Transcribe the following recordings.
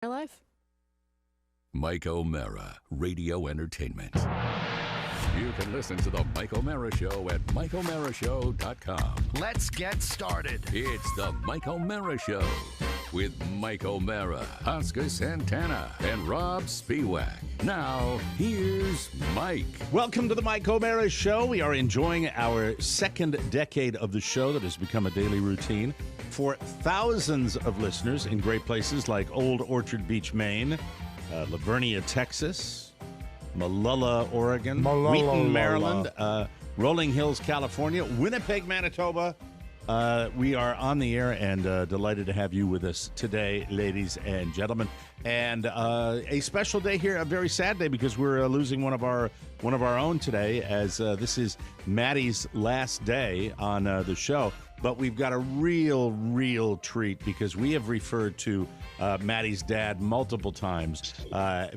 life? Mike O'Mara, Radio Entertainment. You can listen to The Mike O'Mara Show at MikeO'MaraShow.com. Let's get started. It's The Mike O'Mara Show with Mike O'Mara, Oscar Santana, and Rob Spiewak. Now, here's Mike. Welcome to The Mike O'Mara Show. We are enjoying our second decade of the show that has become a daily routine for thousands of listeners in great places like Old Orchard Beach, Maine, Lavernia, Texas, Malala, Oregon, Wheaton, Maryland, Rolling Hills, California, Winnipeg, Manitoba. We are on the air and delighted to have you with us today, ladies and gentlemen. And a special day here, a very sad day because we're losing one of our own today, as this is Maddy's last day on the show. But we've got a real treat because we have referred to Maddy's dad multiple times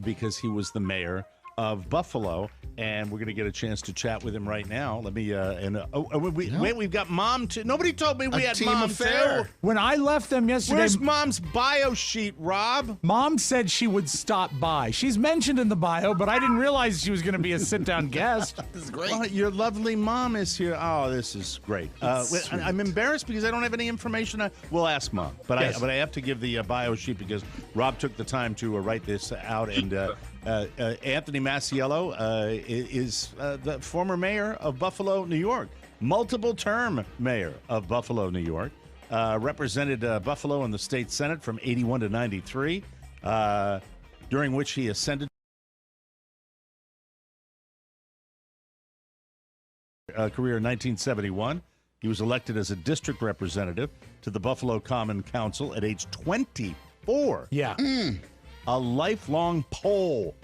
because he was the mayor of Buffalo, and we're going to get a chance to chat with him right now. Let me wait, we've got Mom too. Nobody told me we had Mom too. When I left them yesterday, Where's Mom's bio sheet, Rob? Mom said she would stop by. She's mentioned in the bio, but I didn't realize she was going to be a sit-down guest. This is great. Well, your lovely mom is here. Oh, this is great. I'm embarrassed because I don't have any information. We'll ask Mom, but Yes. I have to give the bio sheet because Rob took the time to write this out. And Anthony Massiello is the former mayor of Buffalo, New York, multiple-term mayor of Buffalo, New York, represented Buffalo in the state Senate from 81 to 93, during which he ascended career in 1971. He was elected as a district representative to the Buffalo Common Council at age 24. Yeah. A lifelong poll.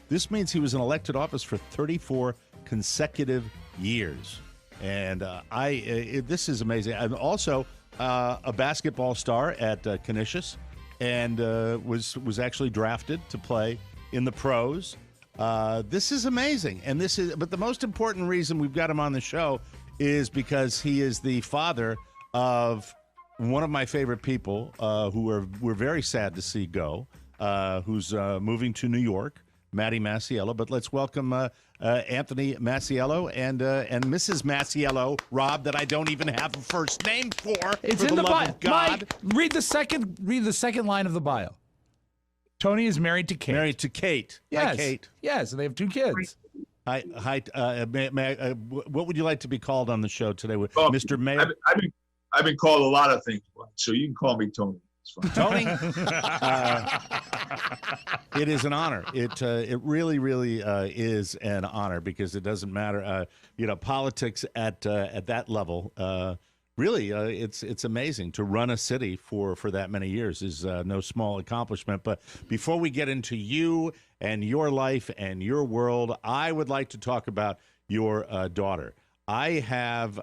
This means he was in elected office for 34 consecutive years. And this is amazing. I'm also a basketball star at Canisius, and was actually drafted to play in the pros. This is amazing. And but the most important reason we've got him on the show is because he is the father of one of my favorite people who we're very sad to see go, who's moving to New York, Maddy Masiello. But let's welcome Anthony Masiello and Mrs. Masiello, Rob, that I don't even have a first name for. It's for in the love bio. of God. Mike, read the second line of the bio. Tony is married to Kate. Married to Kate. Yes. Hi, Kate. Yes, and they have two kids. Hi. What would you like to be called on the show today, Mr. Mayor? I've been called a lot of things, so you can call me Tony. It's fine. Tony, it is an honor. It really is an honor because it doesn't matter. Politics at that level. Really, it's amazing to run a city for that many years is no small accomplishment. But before we get into you and your life and your world, I would like to talk about your daughter. We have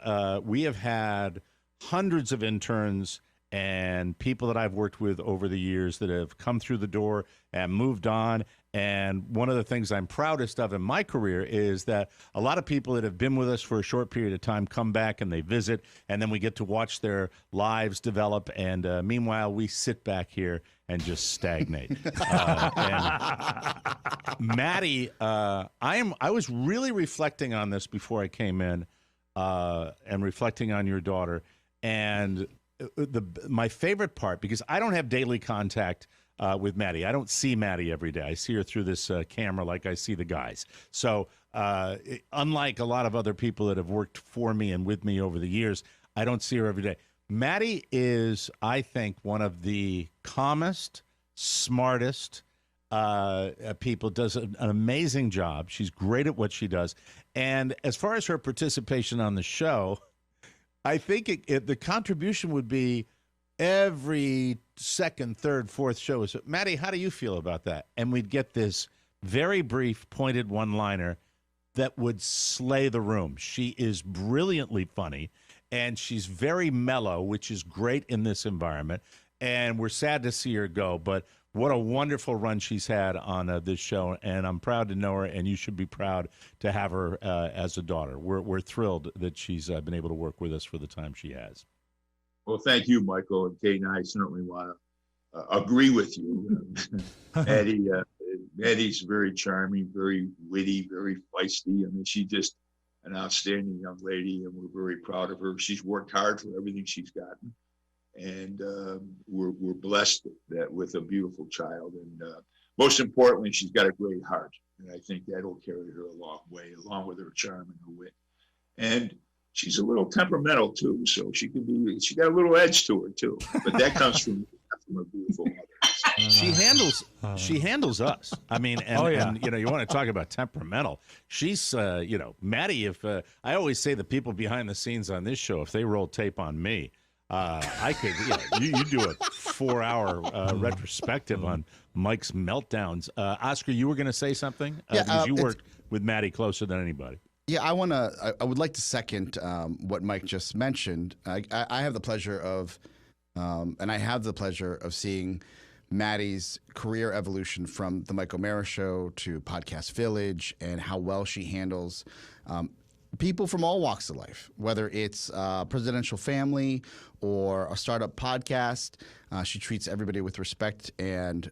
had hundreds of interns and people that I've worked with over the years that have come through the door and moved on. And one of the things I'm proudest of in my career is that a lot of people that have been with us for a short period of time come back and they visit, and then we get to watch their lives develop. And meanwhile, we sit back here and just stagnate. And Maddy, I was really reflecting on this before I came in, and reflecting on your daughter. And my favorite part, because I don't have daily contact with Maddy. I don't see Maddy every day. I see her through this camera like I see the guys. So unlike a lot of other people that have worked for me and with me over the years, I don't see her every day. Maddy is, I think, one of the calmest, smartest people, does an amazing job. She's great at what she does. And as far as her participation on the show, I think the contribution would be every second, third, fourth show. So, Maddy, how do you feel about that? And we'd get this very brief, pointed one-liner that would slay the room. She is brilliantly funny, and she's very mellow, which is great in this environment. And we're sad to see her go, but what a wonderful run she's had on this show, and I'm proud to know her, and you should be proud to have her as a daughter. We're thrilled that she's been able to work with us for the time she has. Well, thank you, Michael and Kate, and I certainly want to agree with you. Maddie's very charming, very witty, very feisty. I mean, she's just an outstanding young lady, and we're very proud of her. She's worked hard for everything she's gotten, and we're blessed with a beautiful child. And most importantly, she's got a great heart, and I think that'll carry her a long way, along with her charm and her wit. And she's a little temperamental too, so she got a little edge to her too. But that comes from a beautiful mother. She handles us. I mean, and you want to talk about temperamental. She's Maddy. If I always say the people behind the scenes on this show, if they roll tape on me, I could. You do a 4-hour retrospective on Mike's meltdowns. Oscar, you were going to say something because you worked with Maddy closer than anybody. Yeah, I would like to second what Mike just mentioned. I have the pleasure of, seeing Maddy's career evolution from the Mike O'Mara Show to Podcast Village, and how well she handles people from all walks of life, whether it's a presidential family or a startup podcast. She treats everybody with respect, and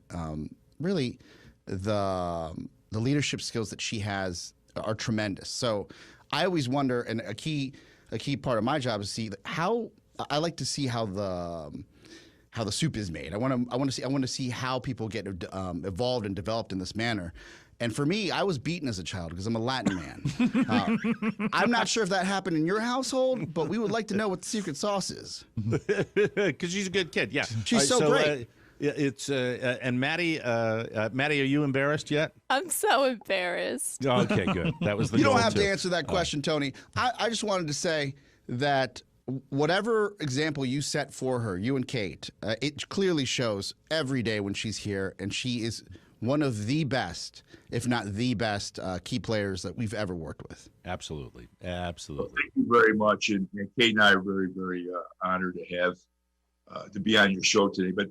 really the leadership skills that she has are tremendous. So I always wonder, and a key part of my job is to see how the soup is made. I want to see how people get evolved and developed in this manner. And for me, I was beaten as a child because I'm a Latin man. I'm not sure if that happened in your household, but we would like to know what the secret sauce is. Because she's a good kid. Yeah, she's so great. It's and Maddy. Maddy, are you embarrassed yet? I'm so embarrassed. Okay, good. That was the. You goal don't have too. to answer that question, Tony. I just wanted to say that whatever example you set for her, you and Kate, it clearly shows every day when she's here, and she is one of the best, if not the best, key players that we've ever worked with. Absolutely. Well, thank you very much, and Kate and I are very, very honored to have to be on your show today. But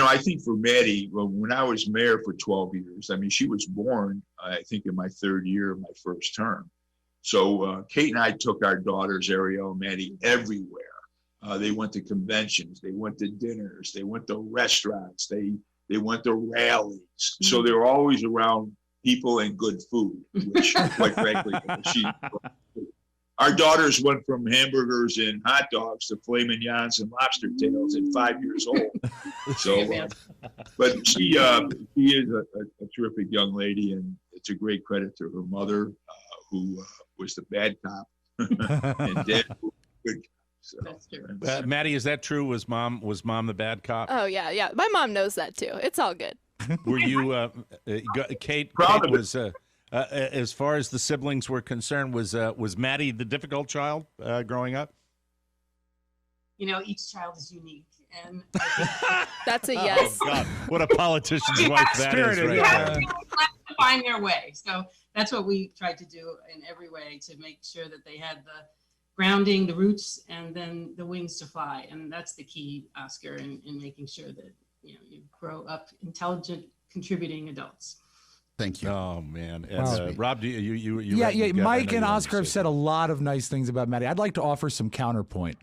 I think for Maddy, when I was mayor for 12 years, I mean, she was born, I think, in my third year of my first term. So Kate and I took our daughters, Ariel and Maddy, everywhere. They went to conventions, they went to dinners, they went to restaurants, they went to rallies. So they were always around people and good food, which, quite frankly, our daughters went from hamburgers and hot dogs to filet mignons and lobster tails at 5 years old. So, but she is a terrific young lady, and it's a great credit to her mother, who was the bad cop, and Dad was the good cop. So, that's true. Maddy, is that true? Was mom the bad cop? Oh yeah. My mom knows that too. It's all good. Were you, Kate? Proud Kate of was, as far as the siblings were concerned, was Maddy the difficult child growing up? Each child is unique, and I think That's a yes. Oh God, what a politician's wife that is, right? have to find their way. So that's what we tried to do in every way to make sure that they had the grounding, the roots, and then the wings to fly. And that's the key, Oscar, in making sure that you grow up intelligent, contributing adults. Thank you. Oh man, and, Wow. Rob, do you Yeah. got- I Mike know and you Oscar have wanted to say said a lot of nice things about Maddy. I'd like to offer some counterpoint.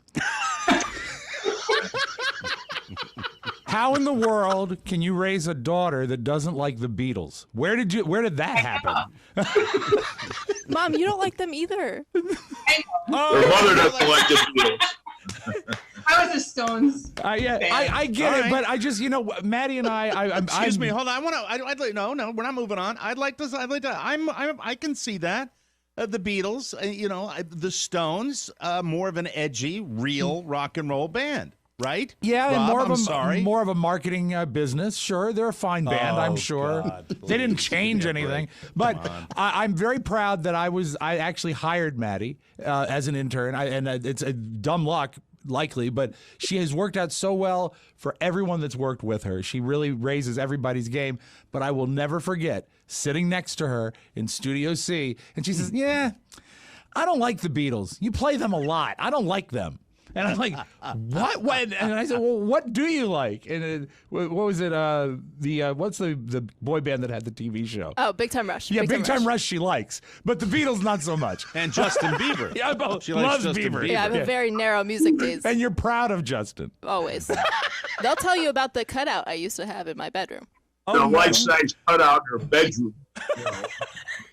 How in the world can you raise a daughter that doesn't like the Beatles? Where did that happen? Mom, you don't like them either. Her mother doesn't like the Beatles. I was a Stones. I get All it, right. but I just, Maddy and I Excuse me, hold on. I'd like no, we're not moving on. I can see that. The Beatles, the Stones, more of an edgy, real rock and roll band, right? Yeah, Rob, and more of a marketing business. Sure, they're a fine band. I'm sure God, they didn't please, change give me a anything. break. But Come on. I'm very proud that I actually hired Maddy as an intern. It's a dumb luck, likely, but she has worked out so well for everyone that's worked with her. She really raises everybody's game. But I will never forget sitting next to her in Studio C, and she says, "Yeah, I don't like the Beatles. You play them a lot. I don't like them." And I'm like, what? What? And I said, well, what do you like? And what was it? What's the boy band that had the TV show? Oh, Big Time Rush. Yeah, Big Time Rush she likes, but the Beatles not so much. And Justin Bieber. Yeah, She loves likes Justin Bieber. Bieber. Yeah, I have a very narrow music taste. And you're proud of Justin. Always. They'll tell you about the cutout I used to have in my bedroom. The life-size cutout in her bedroom. You know.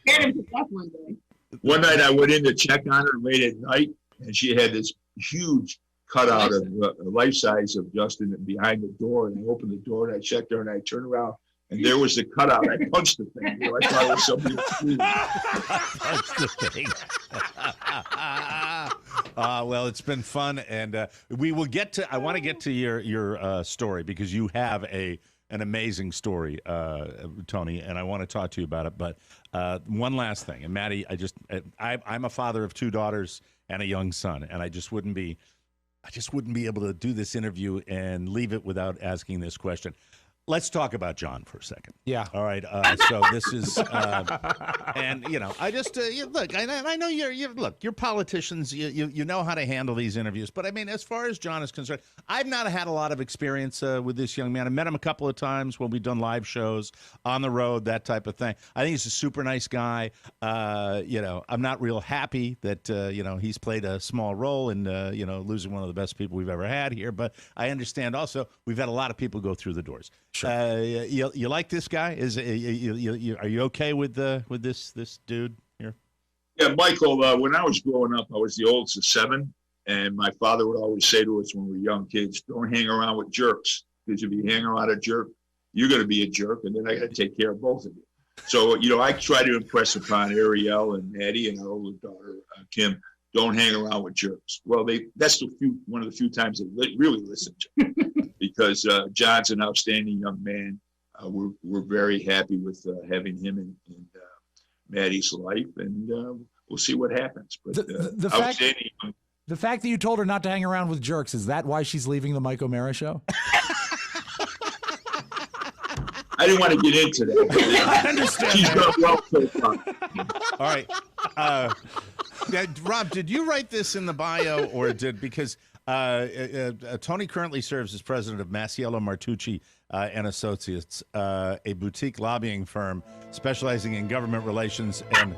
Scared him to death one day. One night I went in to check on her late at night, and she had this huge cutout of life size of Justin behind the door. And I opened the door and I checked her and I turned around and there was the cutout. I punched the thing. You know, I thought it was somebody. Punched the thing. Well, it's been fun, and we will get to. I want to get to your story because you have an amazing story, Tony, and I want to talk to you about it. But one last thing, and Maddy, I'm a father of 2 daughters and a young son, and I just wouldn't be able to do this interview and leave it without asking this question. Let's talk about John for a second. Yeah. All right. So this is, and you know, I just look. I know you're politicians. You know how to handle these interviews. But I mean, as far as John is concerned, I've not had a lot of experience with this young man. I met him a couple of times when we've done live shows on the road, that type of thing. I think he's a super nice guy. You know, I'm not real happy that you know he's played a small role in you know losing one of the best people we've ever had here. But I understand also we've had a lot of people go through the doors. Sure. You like this guy? Are you okay with this dude here? Yeah, Michael. When I was growing up, I was the oldest of 7, and my father would always say to us when we were young kids, "Don't hang around with jerks, because if you hang around a jerk, you're going to be a jerk, and then I got to take care of both of you." So you know, I try to impress upon Ariel and Maddy and our older daughter Kim. Don't hang around with jerks. Well, that's one of the few times they really listened to me. Because John's an outstanding young man. We're very happy with having him in Maddy's life, and we'll see what happens. But the fact that you told her not to hang around with jerks, is that why she's leaving the Mike O'Mara show? I didn't want to get into that. I understand. She's done well so far. All right. Rob, did you write this in the bio, or because Tony currently serves as president of Massiello, Martucci and Associates, a boutique lobbying firm specializing in government relations. And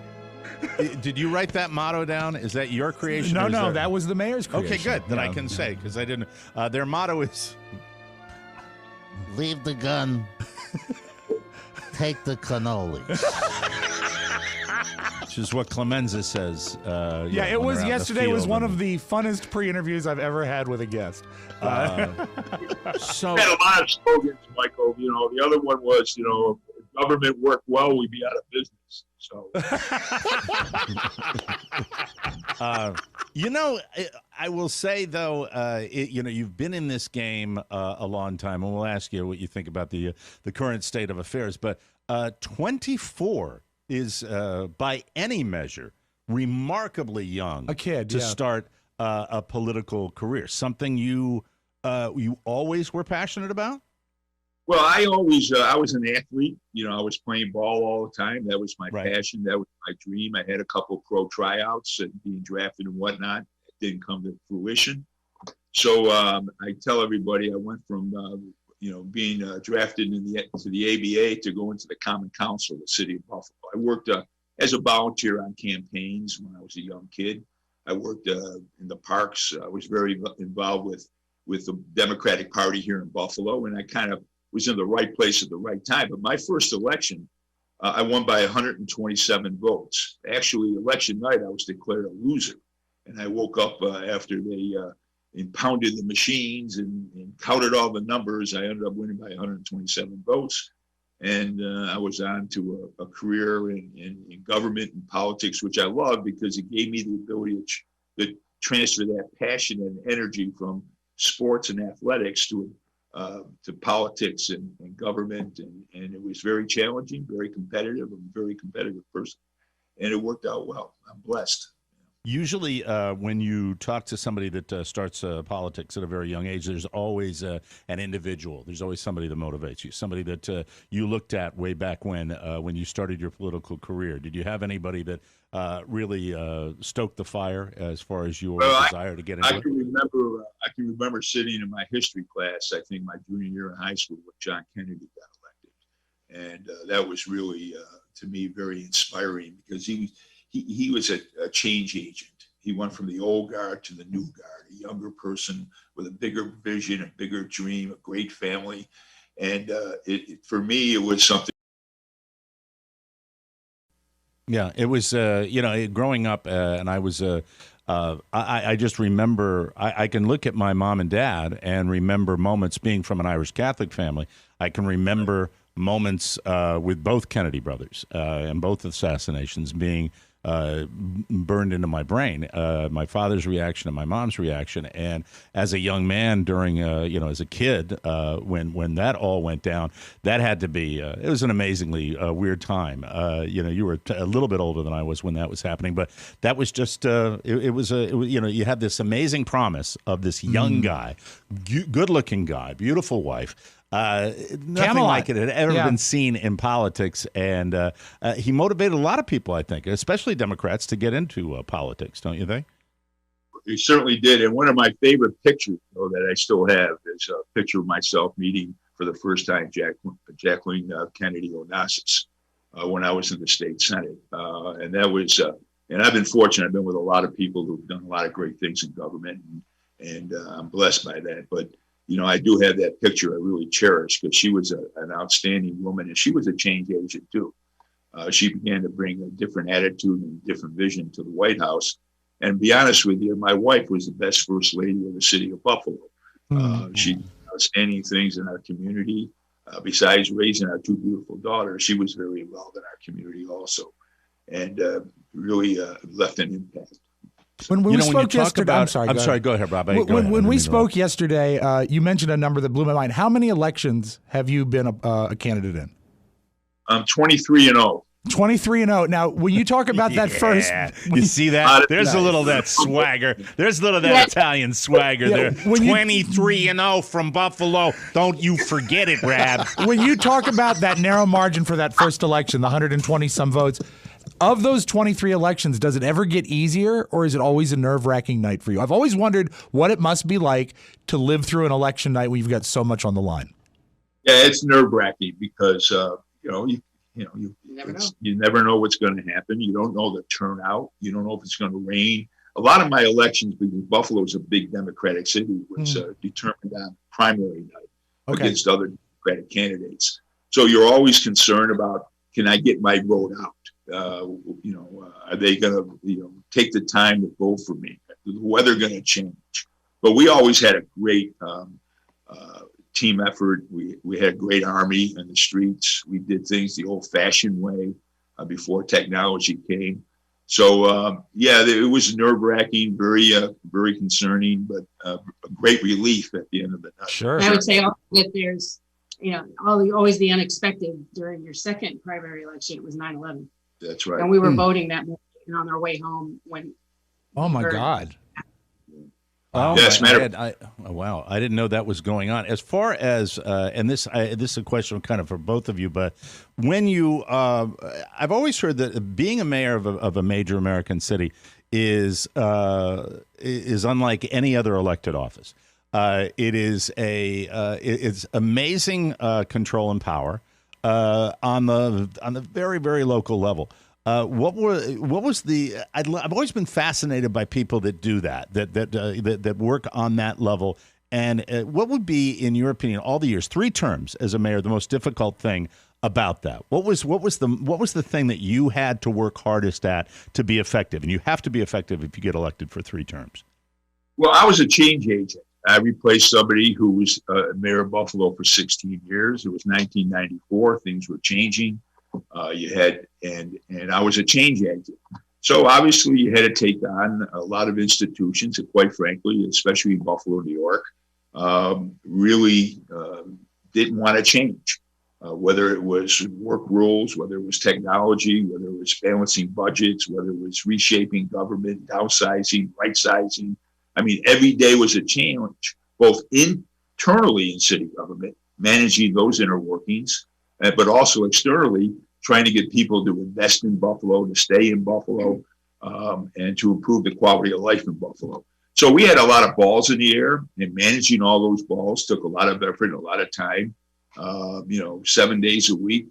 did you write that motto down? Is that your creation? No, that was the mayor's creation. Okay, good. That I can say, because I didn't. Their motto is, leave the gun, take the cannolis. Which is what Clemenza says. Yeah, it was yesterday. Was one of the funnest pre-interviews I've ever had with a guest. So we had a lot of slogans, Michael. You know, the other one was, you know, if government worked well, we'd be out of business. So, you know, I will say though, you know, you've been in this game a long time, and we'll ask you what you think about the current state of affairs. But 24. Is by any measure remarkably young, a kid to start a political career. Something you always were passionate about. Well, I was an athlete. You know, I was playing ball all the time. That was my passion. That was my dream. I had a couple pro tryouts and being drafted and whatnot. It didn't come to fruition. So I tell everybody I went from you know, being drafted to the ABA to go into the Common Council of the city of Buffalo. I worked as a volunteer on campaigns when I was a young kid. I worked in the parks. I was very involved with the Democratic Party here in Buffalo, and I kind of was in the right place at the right time. But my first election, I won by 127 votes. Actually, election night, I was declared a loser. And I woke up after they impounded the machines and counted all the numbers. I ended up winning by 127 votes. And I was on to a career in government and politics, which I loved because it gave me the ability to transfer that passion and energy from sports and athletics to politics and government. And it was very challenging, very competitive. I'm a very competitive person. And it worked out well. I'm blessed. Usually, when you talk to somebody that starts politics at a very young age, there's always an individual. There's always somebody that motivates you, somebody that you looked at way back when you started your political career. Did you have anybody that really stoked the fire as far as your desire to get into it? I can remember sitting in my history class, I think my junior year in high school, when John Kennedy got elected. And that was really, to me, very inspiring because he was a change agent. He went from the old guard to the new guard, a younger person with a bigger vision, a bigger dream, a great family. And for me, it was something. Yeah, it was, growing up, and I was, I just remember, I can look at my mom and dad and remember moments being from an Irish Catholic family. I can remember moments with both Kennedy brothers and both assassinations being burned into my brain, my father's reaction and my mom's reaction. And as a young man during, as a kid, when that all went down, that had to be, it was an amazingly weird time. You were a little bit older than I was when that was happening, but that was just, you had this amazing promise of this young guy, good looking guy, beautiful wife. Nothing Camelot. like it had ever been seen in politics, and he motivated a lot of people, I think, especially Democrats, to get into politics, don't you think? He certainly did. And one of my favorite pictures, though, that I still have is a picture of myself meeting for the first time Jacqueline Kennedy Onassis when I was in the state Senate. And that was, and I've been fortunate. I've been with a lot of people who've done a lot of great things in government, and I'm blessed by that. But I do have that picture I really cherish because she was an outstanding woman, and she was a change agent too. She began to bring a different attitude and different vision to the White House. And to be honest with you, my wife was the best first lady of the city of Buffalo. She did outstanding things in our community. Besides raising our two beautiful daughters, she was very involved in our community also, and really left an impact. When we spoke yesterday, I'm sorry. Go ahead, Rob. When we spoke yesterday, you mentioned a number that blew my mind. How many elections have you been a candidate in? I'm 23-0. 23-0. Now, when you talk about that first, you see that? There's a little of that swagger. There's a little of that Italian swagger there. 23-0 from Buffalo. Don't you forget it, Rab. When you talk about that narrow margin for that first election, the 120 some votes. Of those 23 elections, does it ever get easier, or is it always a nerve-wracking night for you? I've always wondered what it must be like to live through an election night when you've got so much on the line. Yeah, it's nerve-wracking because you never know what's going to happen. You don't know the turnout. You don't know if it's going to rain. A lot of my elections, because Buffalo is a big Democratic city, was determined on primary night against other Democratic candidates. So you're always concerned about, can I get my vote out? Are they going to, take the time to vote for me? Is the weather going to change? But we always had a great team effort. We had a great army in the streets. We did things the old-fashioned way before technology came. So, it was nerve-wracking, very concerning, but a great relief at the end of the night. Sure. I would say also that there's, always the unexpected. During your second primary election, it was 9/11. That's right. And we were voting that morning on our way home when. Oh my God. Oh, yes, wow. I didn't know that was going on. As far as, and this is a question kind of for both of you, but when you, I've always heard that being a mayor of a major American city is unlike any other elected office. It is it's amazing control and power on the very, very local level. I've always been fascinated by people that do that work on that level. And what would be, in your opinion, all the years, 3 terms as a mayor, the most difficult thing about that? What was the thing that you had to work hardest at to be effective? And you have to be effective if you get elected for 3 terms. Well, I was a change agent. I replaced somebody who was mayor of Buffalo for 16 years. It was 1994. Things were changing. And I was a change agent. So obviously you had to take on a lot of institutions that, quite frankly, especially in Buffalo, New York, really didn't want to change. whether it was work rules, whether it was technology, whether it was balancing budgets, whether it was reshaping government, downsizing, right sizing. I mean, every day was a challenge, both internally in city government, managing those inner workings, but also externally, trying to get people to invest in Buffalo, to stay in Buffalo, and to improve the quality of life in Buffalo. So we had a lot of balls in the air, and managing all those balls took a lot of effort and a lot of time, 7 days a week,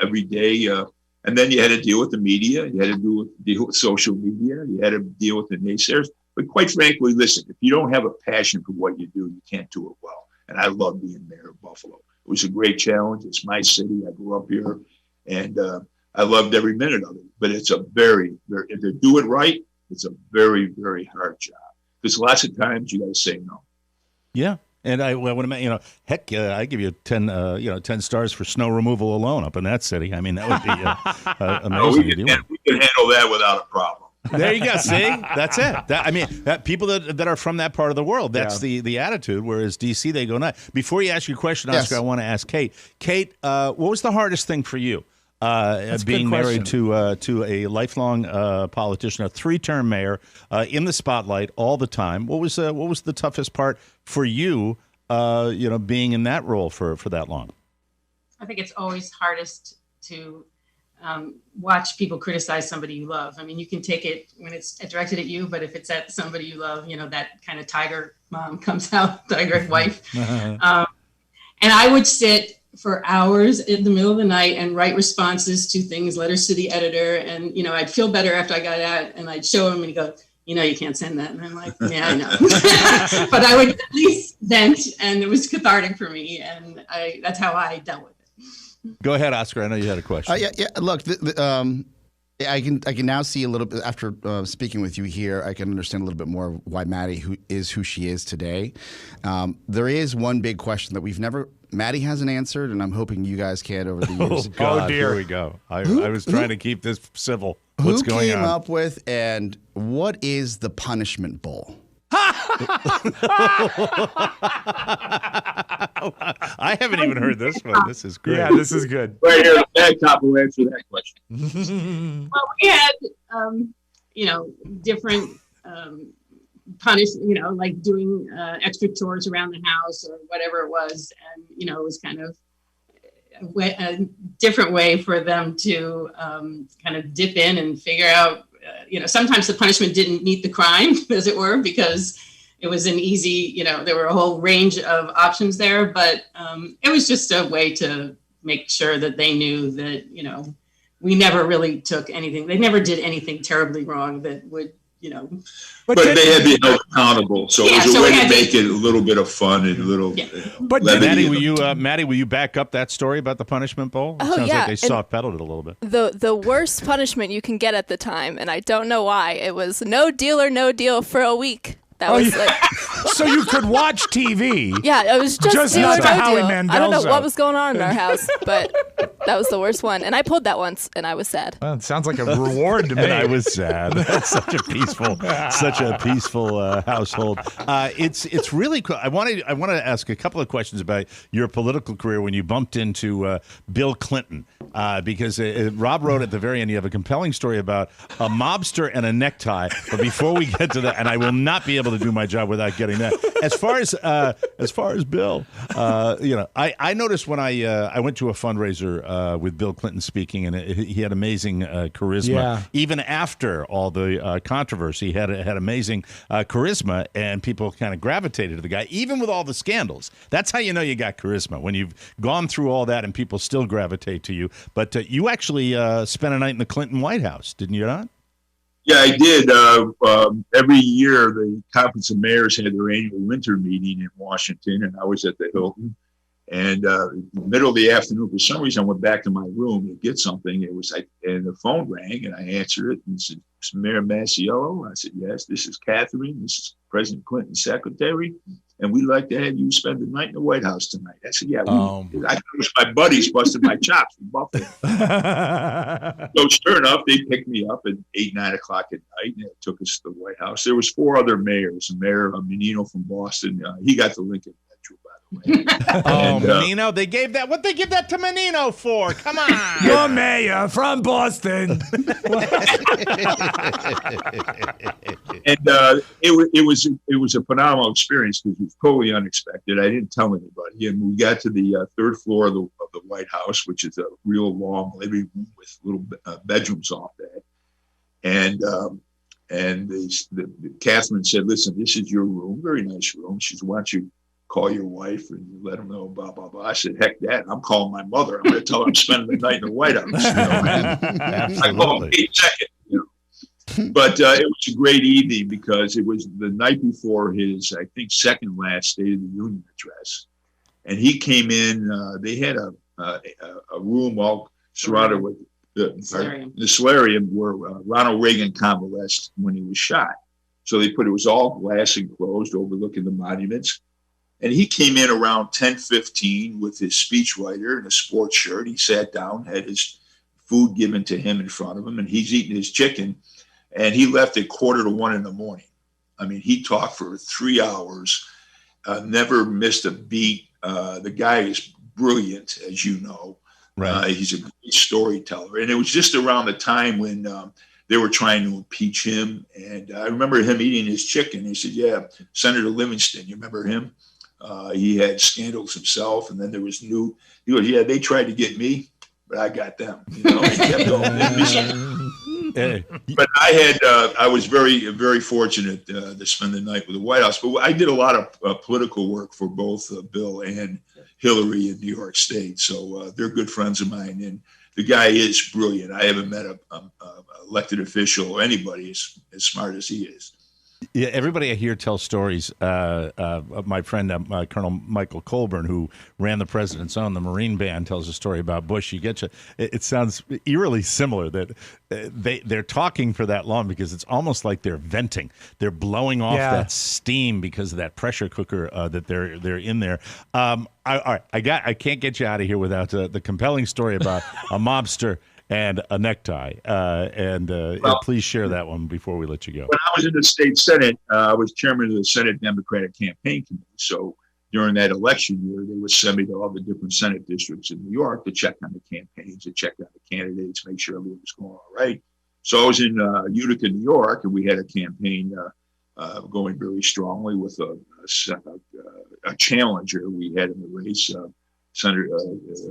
every day. And then you had to deal with the media. You had to deal with social media. You had to deal with the naysayers. But quite frankly, listen, if you don't have a passion for what you do, you can't do it well. And I love being mayor of Buffalo. It was a great challenge. It's my city. I grew up here, and I loved every minute of it. But it's a very, very, if you do it right, it's a very, very hard job. Because lots of times you got to say no. Yeah. And I give you 10 stars for snow removal alone up in that city. I mean, that would be amazing. We can handle that without a problem. There you go. See, that's it. People that are from that part of the world, that's the attitude. Whereas DC, they go nuts. Before you ask your question, Oscar, I want to ask Kate. Kate, what was the hardest thing for you? Being married to a lifelong politician, a 3-term mayor, in the spotlight all the time. What was the toughest part for you? Being in that role for that long. I think it's always hardest to watch people criticize somebody you love. I mean, you can take it when it's directed at you, but if it's at somebody you love, that kind of tiger mom comes out, tiger wife. And I would sit for hours in the middle of the night and write responses to things, letters to the editor. And, I'd feel better after I got out, and I'd show him and he'd go, you can't send that. And I'm like, yeah, I know. But I would at least vent, and it was cathartic for me. And that's how I dealt with it. Go ahead, Oscar. I know you had a question. Yeah. Look, I can now see a little bit after speaking with you here. I can understand a little bit more why Maddy who she is today. There is one big question that Maddy hasn't answered, and I'm hoping you guys can over the years. Oh, God, here we go. I was trying to keep this civil. What's going on? Who came up with, and what is the punishment bowl? I haven't even heard this one. This is great. Yeah, this is good. Right here, the top will answer that question. Well, we had, different punishment, like doing extra chores around the house or whatever it was. And, it was kind of a different way for them to kind of dip in and figure out, sometimes the punishment didn't meet the crime, as it were, because it was an easy, there were a whole range of options there, but it was just a way to make sure that they knew that, we never really took anything. They never did anything terribly wrong that would, But they had to be held accountable, so it was a way to make it a little bit of fun and a little. But Maddy, will you back up that story about the punishment bowl? It sounds like they soft pedaled it a little bit. The worst punishment you can get at the time, and I don't know why, it was no deal or no deal for a week. That was so you could watch TV. Yeah, it was just deal or no Howie deal. Mandelzo. I don't know what was going on in our house, but that was the worst one. And I pulled that once, and I was sad. Well, it sounds like a reward to me. And I was sad. That's such a peaceful household. It's really cool. I want to ask a couple of questions about your political career when you bumped into Bill Clinton, because Rob wrote at the very end, you have a compelling story about a mobster and a necktie. But before we get to that, and I will not be able to do my job without getting that. As far as Bill, I noticed when I went to a fundraiser with Bill Clinton speaking, and he had amazing charisma. Yeah. Even after all the controversy, he had amazing charisma, and people kind of gravitated to the guy, even with all the scandals. That's how you know you got charisma, when you've gone through all that and people still gravitate to you. But you actually spent a night in the Clinton White House, didn't you not? Yeah, I did. Every year, the Conference of Mayors had their annual winter meeting in Washington, and I was at the Hilton. And in the middle of the afternoon, for some reason, I went back to my room to get something. And the phone rang, and I answered it, and said, "Mayor Masiello?" I said, "Yes, this is Catherine. This is President Clinton's secretary, and we'd like to have you spend the night in the White House tonight." I said, "Yeah." I wish my buddies busted my chops from Buffalo. So sure enough, they picked me up at 8, 9 o'clock at night, and it took us to the White House. There was 4 other mayors. Mayor Menino from Boston, he got the Lincoln Metro, by the way. Oh, Menino, they gave that. What they give that to Menino for? Come on. Your mayor from Boston. And it was a phenomenal experience because it was totally unexpected. I didn't tell anybody, and we got to the third floor of the White House, which is a real long living room with little bedrooms off that. And the Catherine said, "Listen, this is your room, very nice room." She said, "Why don't you call your wife and let them know, blah, blah, blah." I said, "Heck that. I'm calling my mother. I'm going to tell her I'm spending the night in the White House." I called him 8 seconds. But it was a great evening because it was the night before his, I think, second last State of the Union address. And he came in, they had a room all surrounded with the solarium where Ronald Reagan convalesced when he was shot. So it was all glass enclosed overlooking the monuments. And he came in around 10:15 with his speechwriter and a sports shirt. He sat down, had his food given to him in front of him, and he's eating his chicken. And he left at 1:45 in the morning. I mean, he talked for 3 hours, never missed a beat. The guy is brilliant, as you know. Right. He's a great storyteller. And it was just around the time when they were trying to impeach him. And I remember him eating his chicken. He said, "Yeah, Senator Livingston, you remember him? He had scandals himself. And then there was Newt." He goes, "Yeah, they tried to get me, but I got them." He kept going. But I was very, very fortunate to spend the night with the White House. But I did a lot of political work for both Bill and Hillary in New York State. So they're good friends of mine. And the guy is brilliant. I haven't met a elected official or anybody as smart as he is. Yeah, everybody I hear tells stories. My friend Colonel Michael Colburn, who ran the President's Own, the Marine Band, tells a story about Bush. It sounds eerily similar that they're talking for that long because it's almost like they're venting. They're blowing off that steam because of that pressure cooker that they're in there. All right, I can't get you out of here without the compelling story about a mobster and a necktie. Please share that one before we let you go. When I was in the state Senate, I was chairman of the Senate Democratic Campaign Committee. So during that election year, they would send me to all the different Senate districts in New York to check on the campaigns, to check on the candidates, make sure everything was going all right. So I was in Utica, New York, and we had a campaign going very strongly with a challenger we had in the race. Senator,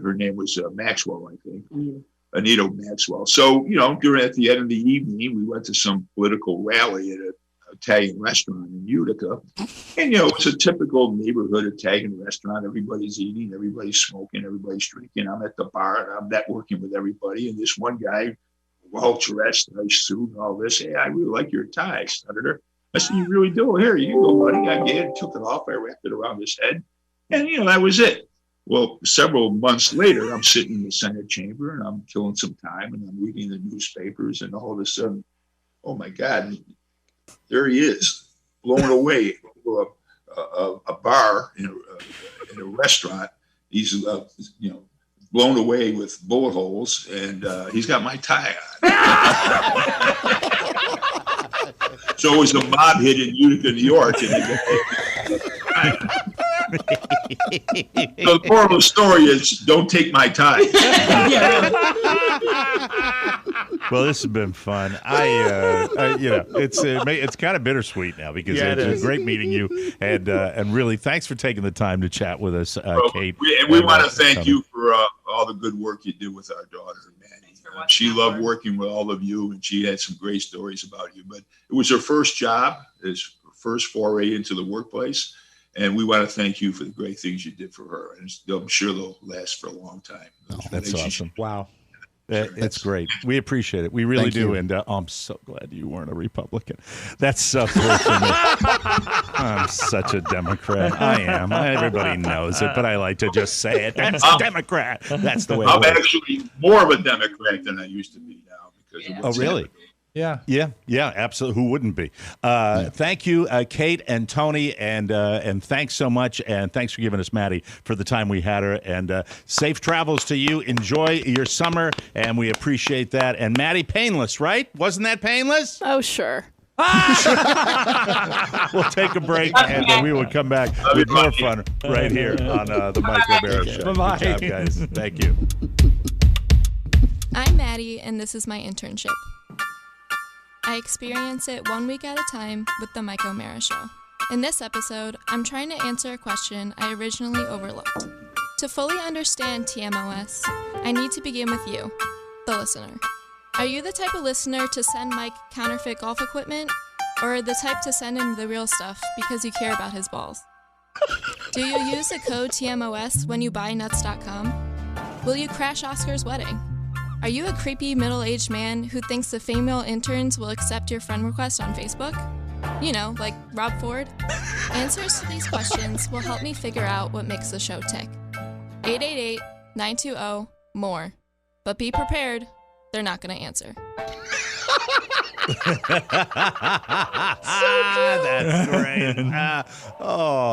her name was Maxwell, I think. Mm-hmm. Anita Maxwell. So, at the end of the evening, we went to some political rally at an Italian restaurant in Utica. And, it's a typical neighborhood Italian restaurant. Everybody's eating, everybody's smoking, everybody's drinking. I'm at the bar and I'm networking with everybody. And this one guy, well dressed, nice suit and all this. "Hey, I really like your tie, Senator." I said, "You really do? Here, you go, buddy." I did, took it off. I wrapped it around his head. And, that was it. Well, several months later, I'm sitting in the Senate chamber and I'm killing some time and I'm reading the newspapers, and all of a sudden, oh my God, there he is, blown away over a bar in a restaurant. He's blown away with bullet holes, and he's got my tie on. So it was a mob hit in Utica, New York, and so the moral of the story is, don't take my tie. Well, this has been fun. It's kind of bittersweet now because it's great meeting you, and really thanks for taking the time to chat with us, Kate. We want to thank you for all the good work you do with our daughter, Maddy. She loved working with all of you, and she had some great stories about you. But it was her first job, his first foray into the workplace. And we want to thank you for the great things you did for her. And I'm sure they'll last for a long time. That's awesome. Wow. It's great. We appreciate it. We really do. And I'm so glad you weren't a Republican. That's so cool for me. I'm such a Democrat. I am. Everybody knows it, but I like to just say it. That's a Democrat. That's the way I'm actually more of a Democrat than I used to be now. Oh, really? Yeah, absolutely. Who wouldn't be? Thank you, Kate and Tony, and thanks so much, and thanks for giving us Maddy for the time we had her, and safe travels to you. Enjoy your summer, and we appreciate that. And Maddy, painless, right? Wasn't that painless? Oh, sure. We'll take a break, and then we will come back with more fun right here on the Mike O'Mara Show. Bye-bye. Good job, guys. Thank you. I'm Maddie, and this is my internship. I experience it 1 week at a time with the Mike O'Mara Show. In this episode, I'm trying to answer a question I originally overlooked. To fully understand TMOS, I need to begin with you, the listener. Are you the type of listener to send Mike counterfeit golf equipment, or the type to send him the real stuff because you care about his balls? Do you use the code TMOS when you buy nuts.com? Will you crash Oscar's wedding? Are you a creepy middle-aged man who thinks the female interns will accept your friend request on Facebook? You know, like Rob Ford? Answers to these questions will help me figure out what makes the show tick. 888-920-MORE. But be prepared, they're not going to answer. That's great.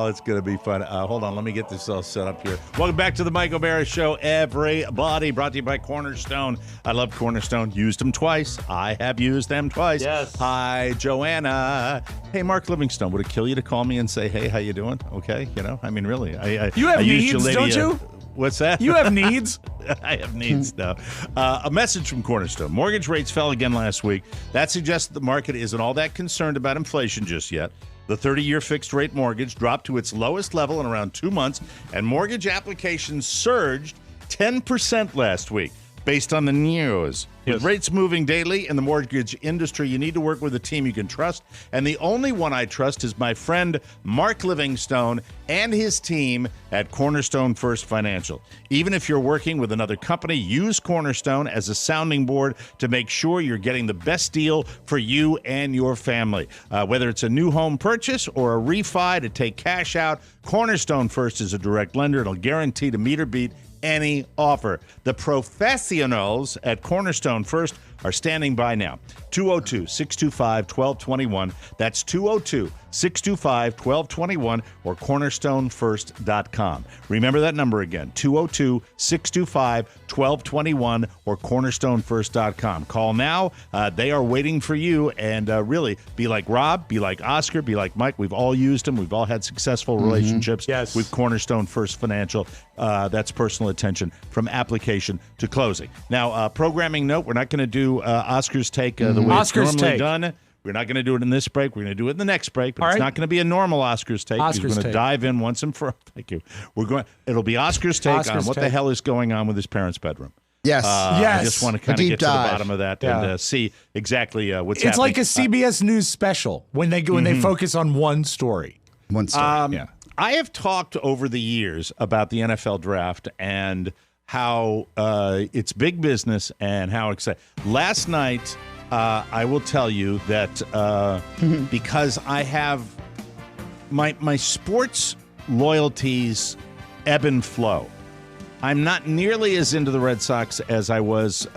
It's going to be fun. Hold on, let me get this all set up here. Welcome back to the Mike O'Mara Show, everybody. Brought to you by Cornerstone. I love Cornerstone. Used them twice. I have used them twice. Yes. Hi, Joanna. Hey, Mark Livingstone. Would it kill you to call me and say, hey, how you doing? Okay, I mean, really. You have I used your needs, lady, don't you? What's that? You have needs? I have needs now. A message from Cornerstone. Mortgage rates fell again last week. That suggests the market isn't all that concerned about inflation just yet. The 30-year fixed-rate mortgage dropped to its lowest level in around 2 months, and mortgage applications surged 10% last week, based on the news. Yes. With rates moving daily in the mortgage industry, you need to work with a team you can trust. And the only one I trust is my friend Mark Livingstone and his team at Cornerstone First Financial. Even if you're working with another company, use Cornerstone as a sounding board to make sure you're getting the best deal for you and your family. Whether it's a new home purchase or a refi to take cash out, Cornerstone First is a direct lender. It'll guarantee to meet or beat any offer. The professionals at Cornerstone First are standing by now. 202-625-1221. That's 202-625-1221 or cornerstonefirst.com. Remember that number again, 202-625-1221 or cornerstonefirst.com. Call now. They are waiting for you, and really be like Rob, be like Oscar, be like Mike. We've all used them. We've all had successful relationships with Cornerstone First Financial. That's personal attention from application to closing. Now, programming note, we're not going to do Oscar's take the way Oscar's it's normally take. done. We're not going to do it in this break. We're going to do it in the next break, but All it's right. not going to be a normal Oscar's take. Oscar's We're going to take. dive in once and for all. Thank you. It'll be Oscar's take on Oscar's what the take. hell is going on with his parents' bedroom. Yes. I just want to kind of deep get to the dive. bottom of that Yeah. and see exactly what's It's happening. like a CBS News special when they go when they focus on one story. One story. Yeah. I have talked over the years about the NFL draft and how it's big business and how exciting. Last night, I will tell you that because I have my sports loyalties ebb and flow. I'm not nearly as into the Red Sox as I was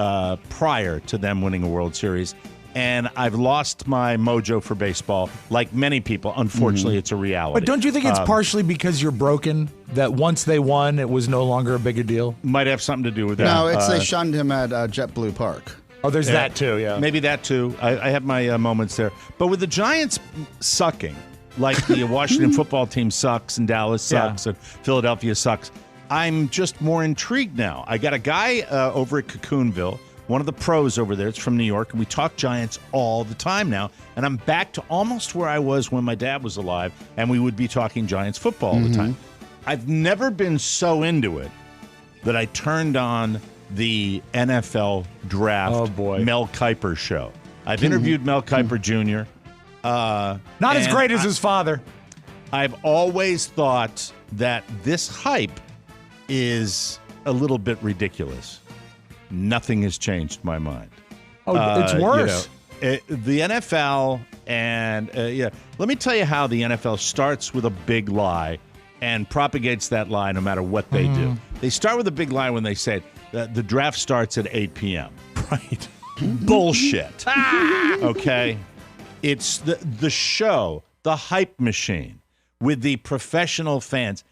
prior to them winning a World Series. And I've lost my mojo for baseball, like many people. Unfortunately, it's a reality. But don't you think it's partially because you're broken, that once they won, it was no longer a bigger deal? Might have something to do with that. No, it's they shunned him at JetBlue Park. Oh, there's that too, yeah. Maybe that too. I have my moments there. But with the Giants sucking, like the Washington football team sucks and Dallas sucks and Philadelphia sucks, I'm just more intrigued now. I got a guy over at Cocoonville, one of the pros over there. It's from New York, and we talk Giants all the time now. And I'm back to almost where I was when my dad was alive, and we would be talking Giants football all the time. I've never been so into it that I turned on the NFL draft Mel Kiper show. I've interviewed Mel Kiper Jr. Not as great as his father. I've always thought that this hype is a little bit ridiculous. Nothing has changed my mind. Oh, it's worse. The NFL and let me tell you how the NFL starts with a big lie and propagates that lie no matter what they do. They start with a big lie when they say the draft starts at 8 p.m. Right. Bullshit. Okay? It's the show, the hype machine with the professional fans.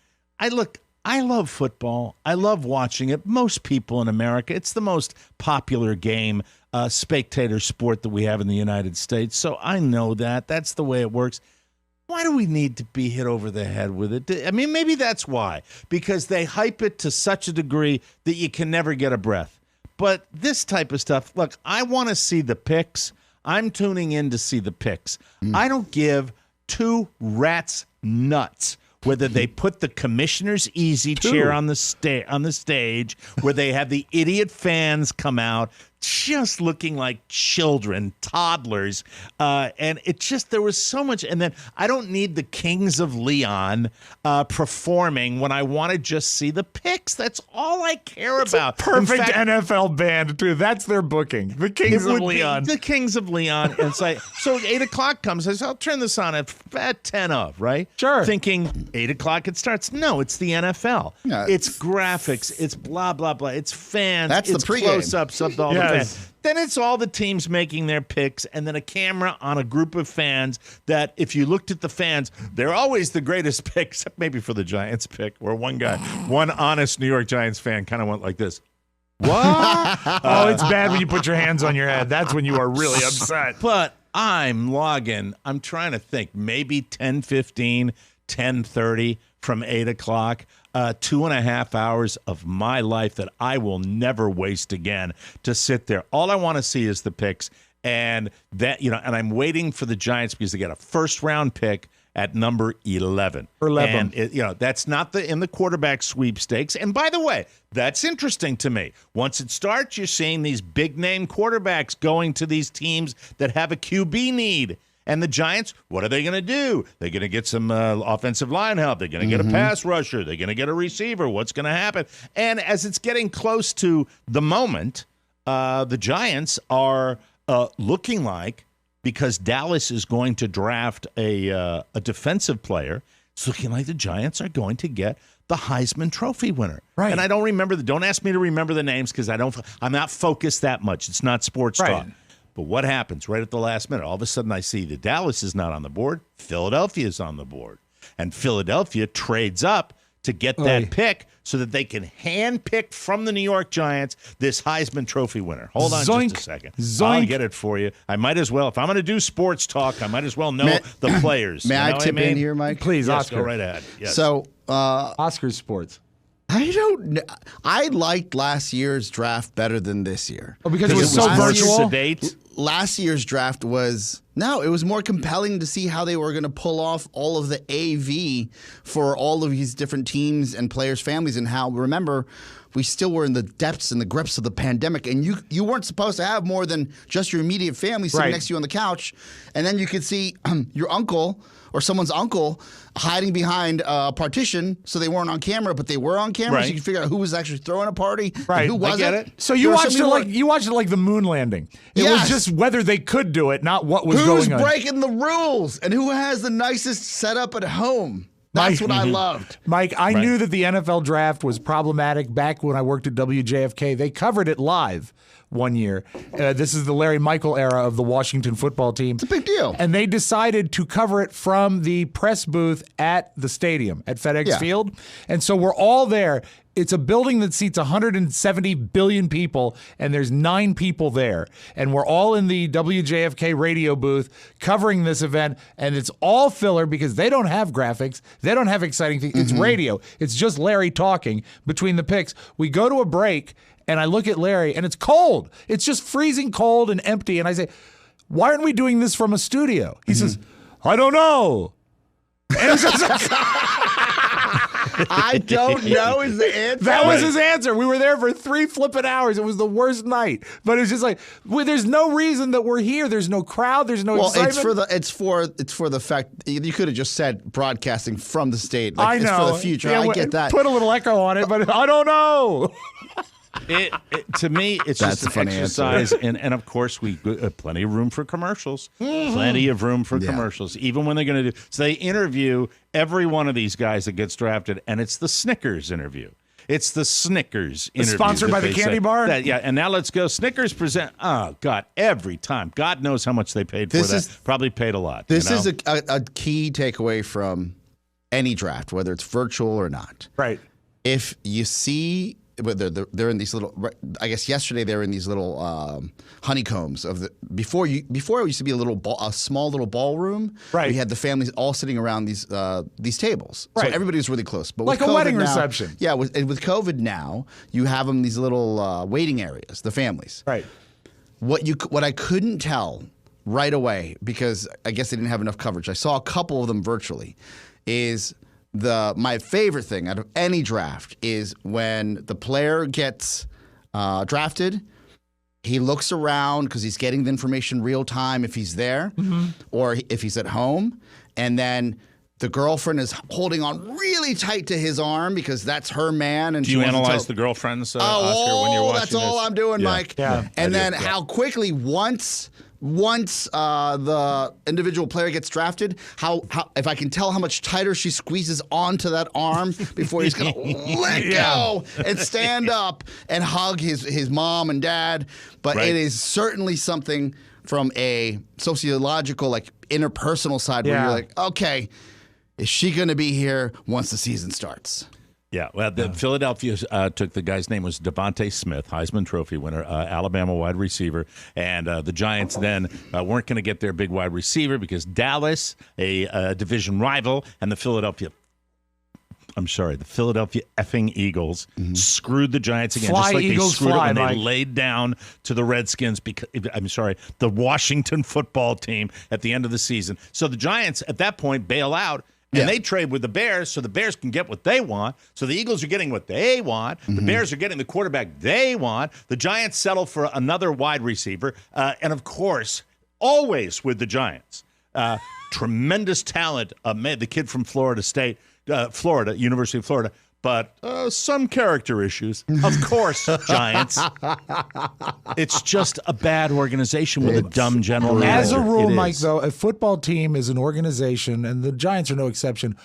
I love football. I love watching it. Most people in America, it's the most popular game spectator sport that we have in the United States. So I know that. That's the way it works. Why do we need to be hit over the head with it? I mean, maybe that's why. Because they hype it to such a degree that you can never get a breath. But this type of stuff, look, I want to see the picks. I'm tuning in to see the picks. I don't give two rats nuts whether they put the commissioner's easy chair on the stage, where they have the idiot fans come out just looking like children, toddlers, and it just, there was so much. And then I don't need the Kings of Leon performing when I want to just see the picks. That's all I care about. Perfect NFL band too. That's their booking. The Kings of Leon. The Kings of Leon. And it's like, so 8 o'clock comes. I say, I'll turn this on at 10 of, right? Sure. Thinking 8 o'clock it starts. No, it's the NFL. Yeah, it's graphics. It's blah, blah, blah. It's fans. That's it's the pregame. Close-ups of all the Yes. fans. Then it's all the teams making their picks, and then a camera on a group of fans that, if you looked at the fans, they're always the greatest pick, except maybe for the Giants pick, where one honest New York Giants fan kind of went like this. What? Oh, it's bad when you put your hands on your head. That's when you are really upset. But I'm trying to think, maybe 10:15, 10:30 from 8 o'clock. 2.5 hours of my life that I will never waste again to sit there. All I want to see is the picks, and that, and I'm waiting for the Giants because they get a first-round pick at number 11. And that's not in the quarterback sweepstakes. And by the way, that's interesting to me. Once it starts, you're seeing these big-name quarterbacks going to these teams that have a QB need. And the Giants, what are they going to do? They're going to get some offensive line help. They're going to get a pass rusher. They're going to get a receiver. What's going to happen? And as it's getting close to the moment, the Giants are looking like, because Dallas is going to draft a defensive player, it's looking like the Giants are going to get the Heisman Trophy winner. Right. And I don't remember don't ask me to remember the names because I'm not focused that much. It's not sports talk. But what happens right at the last minute? All of a sudden I see that Dallas is not on the board. Philadelphia is on the board. And Philadelphia trades up to get that pick so that they can hand-pick from the New York Giants this Heisman Trophy winner. Hold on just a second. I'll get it for you. I might as well. If I'm going to do sports talk, I might as well know the players. May I tip in here, Mike? Please, Yes, Oscar. go right ahead. Yes. So, Oscar's sports. I don't know. I liked last year's draft better than this year. Oh, because it was so last virtual? Sedate. Last year's draft was it was more compelling to see how they were going to pull off all of the AV for all of these different teams and players' families, and how, remember, we still were in the depths and the grips of the pandemic, and you weren't supposed to have more than just your immediate family sitting next to you on the couch, and then you could see your uncle or someone's uncle hiding behind a partition, so they weren't on camera, but they were on camera, so you could figure out who was actually throwing a party, and who wasn't. I get it. So you watched it like the moon landing. It was just whether they could do it, not what was going on. Who's breaking the rules, and who has the nicest setup at home? That's what I loved. Mike, I knew that the NFL draft was problematic back when I worked at WJFK. They covered it live one year. This is the Larry Michael era of the Washington football team. It's a big deal. And they decided to cover it from the press booth at the stadium, at FedEx Field. And so we're all there. It's a building that seats 170 billion people, and there's 9 people there. And we're all in the WJFK radio booth covering this event, and it's all filler because they don't have graphics. They don't have exciting things. It's radio. It's just Larry talking between the picks. We go to a break, and I look at Larry, and it's cold. It's just freezing cold and empty. And I say, why aren't we doing this from a studio? He says, I don't know. And he says, I don't know is the answer. That was his answer. We were there for 3 flipping hours. It was the worst night. But it's just like, there's no reason that we're here. There's no crowd. There's no excitement. It's for the fact you could have just said broadcasting from the state. I know. It's for the future. Yeah, I get that. Put a little echo on it, but I don't know. To me, it's That's just an exercise, and of course, we plenty of room for commercials. Plenty of room for commercials, even when they're going to do. So they interview every one of these guys that gets drafted, and it's the Snickers interview. It's the Snickers interview. Sponsored by the candy bar? And now let's go. Snickers present. Oh, God, every time. God knows how much they paid for that. Probably paid a lot. This is a key takeaway from any draft, whether it's virtual or not. Right. If you see they're in these little. I guess yesterday they were in these little honeycombs of the before it used to be a small little ballroom. Right. We had the families all sitting around these tables. Right. So everybody was really close. But Like with a COVID wedding now, reception. Yeah. With COVID now, you have them these little waiting areas. The families. Right. What I couldn't tell right away, because I guess they didn't have enough coverage. I saw a couple of them virtually. Is my favorite thing out of any draft is when the player gets drafted, he looks around because he's getting the information real time if he's there or if he's at home, and then the girlfriend is holding on really tight to his arm because that's her man. And Do you analyze the girlfriends, Oscar, when you're watching that's all this? I'm doing, Mike. Yeah. And then how quickly once the individual player gets drafted, how if I can tell how much tighter she squeezes onto that arm before he's going to let go and stand up and hug his mom and dad. But it is certainly something from a sociological, like interpersonal side where you're like, okay, is she going to be here once the season starts? Yeah, well, Philadelphia took the guy's name was Devontae Smith, Heisman Trophy winner, Alabama wide receiver, and the Giants then weren't going to get their big wide receiver because Dallas, a division rival, and the Philadelphia effing Eagles screwed the Giants again, just like Eagles, they screwed fly, them when Mike. they laid down to the Redskins. The Washington football team at the end of the season. So the Giants at that point bail out. And they trade with the Bears so the Bears can get what they want. So the Eagles are getting what they want. The Bears are getting the quarterback they want. The Giants settle for another wide receiver. And, of course, always with the Giants, tremendous talent, the kid from University of Florida. But some character issues. Of course, Giants. It's just a bad organization with a dumb general manager. As a rule, It Mike, is. though, a football team is an organization, and the Giants are no exception.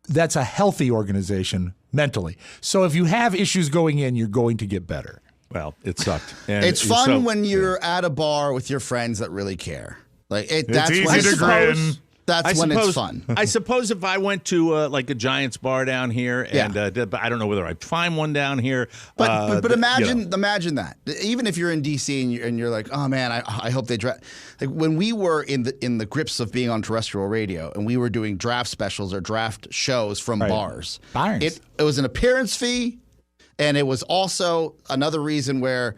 That's a healthy organization mentally. So if you have issues going in, you're going to get better. Well, it sucked. And It's fun when you're at a bar with your friends that really care. Like that's easy when to grin. That's when it's fun. I suppose if I went to like a Giants bar down here, and but I don't know whether I'd find one down here. But imagine that. Even if you're in DC and you're like, oh man, I hope they draft. Like when we were in the grips of being on terrestrial radio and we were doing draft specials or draft shows from bars. It was an appearance fee, and it was also another reason where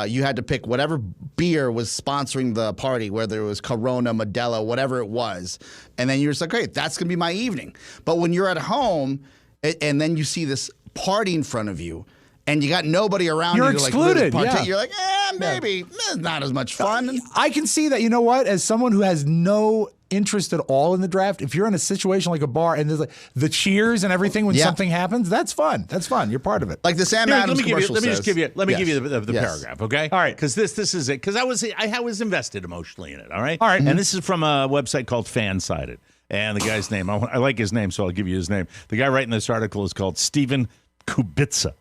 you had to pick whatever beer was sponsoring the party, whether it was Corona, Modelo, whatever it was. And then you're just like, great, that's going to be my evening. But when you're at home and then you see this party in front of you and you got nobody around You're you to excluded, like yeah. You're like, maybe it's not as much fun. I can see that. You know what? As someone who has no interest at all in the draft, if you're in a situation like a bar and there's like the cheers and everything when something happens, that's fun. That's fun. You're part of it. Like the Sam Adams commercial Let me says. give you the paragraph, okay? All right. Because this is it. Because I was invested emotionally in it, all right? All right. And this is from a website called Fansided. And the guy's name, I like his name, so I'll give you his name. The guy writing this article is called Stephen Kubica.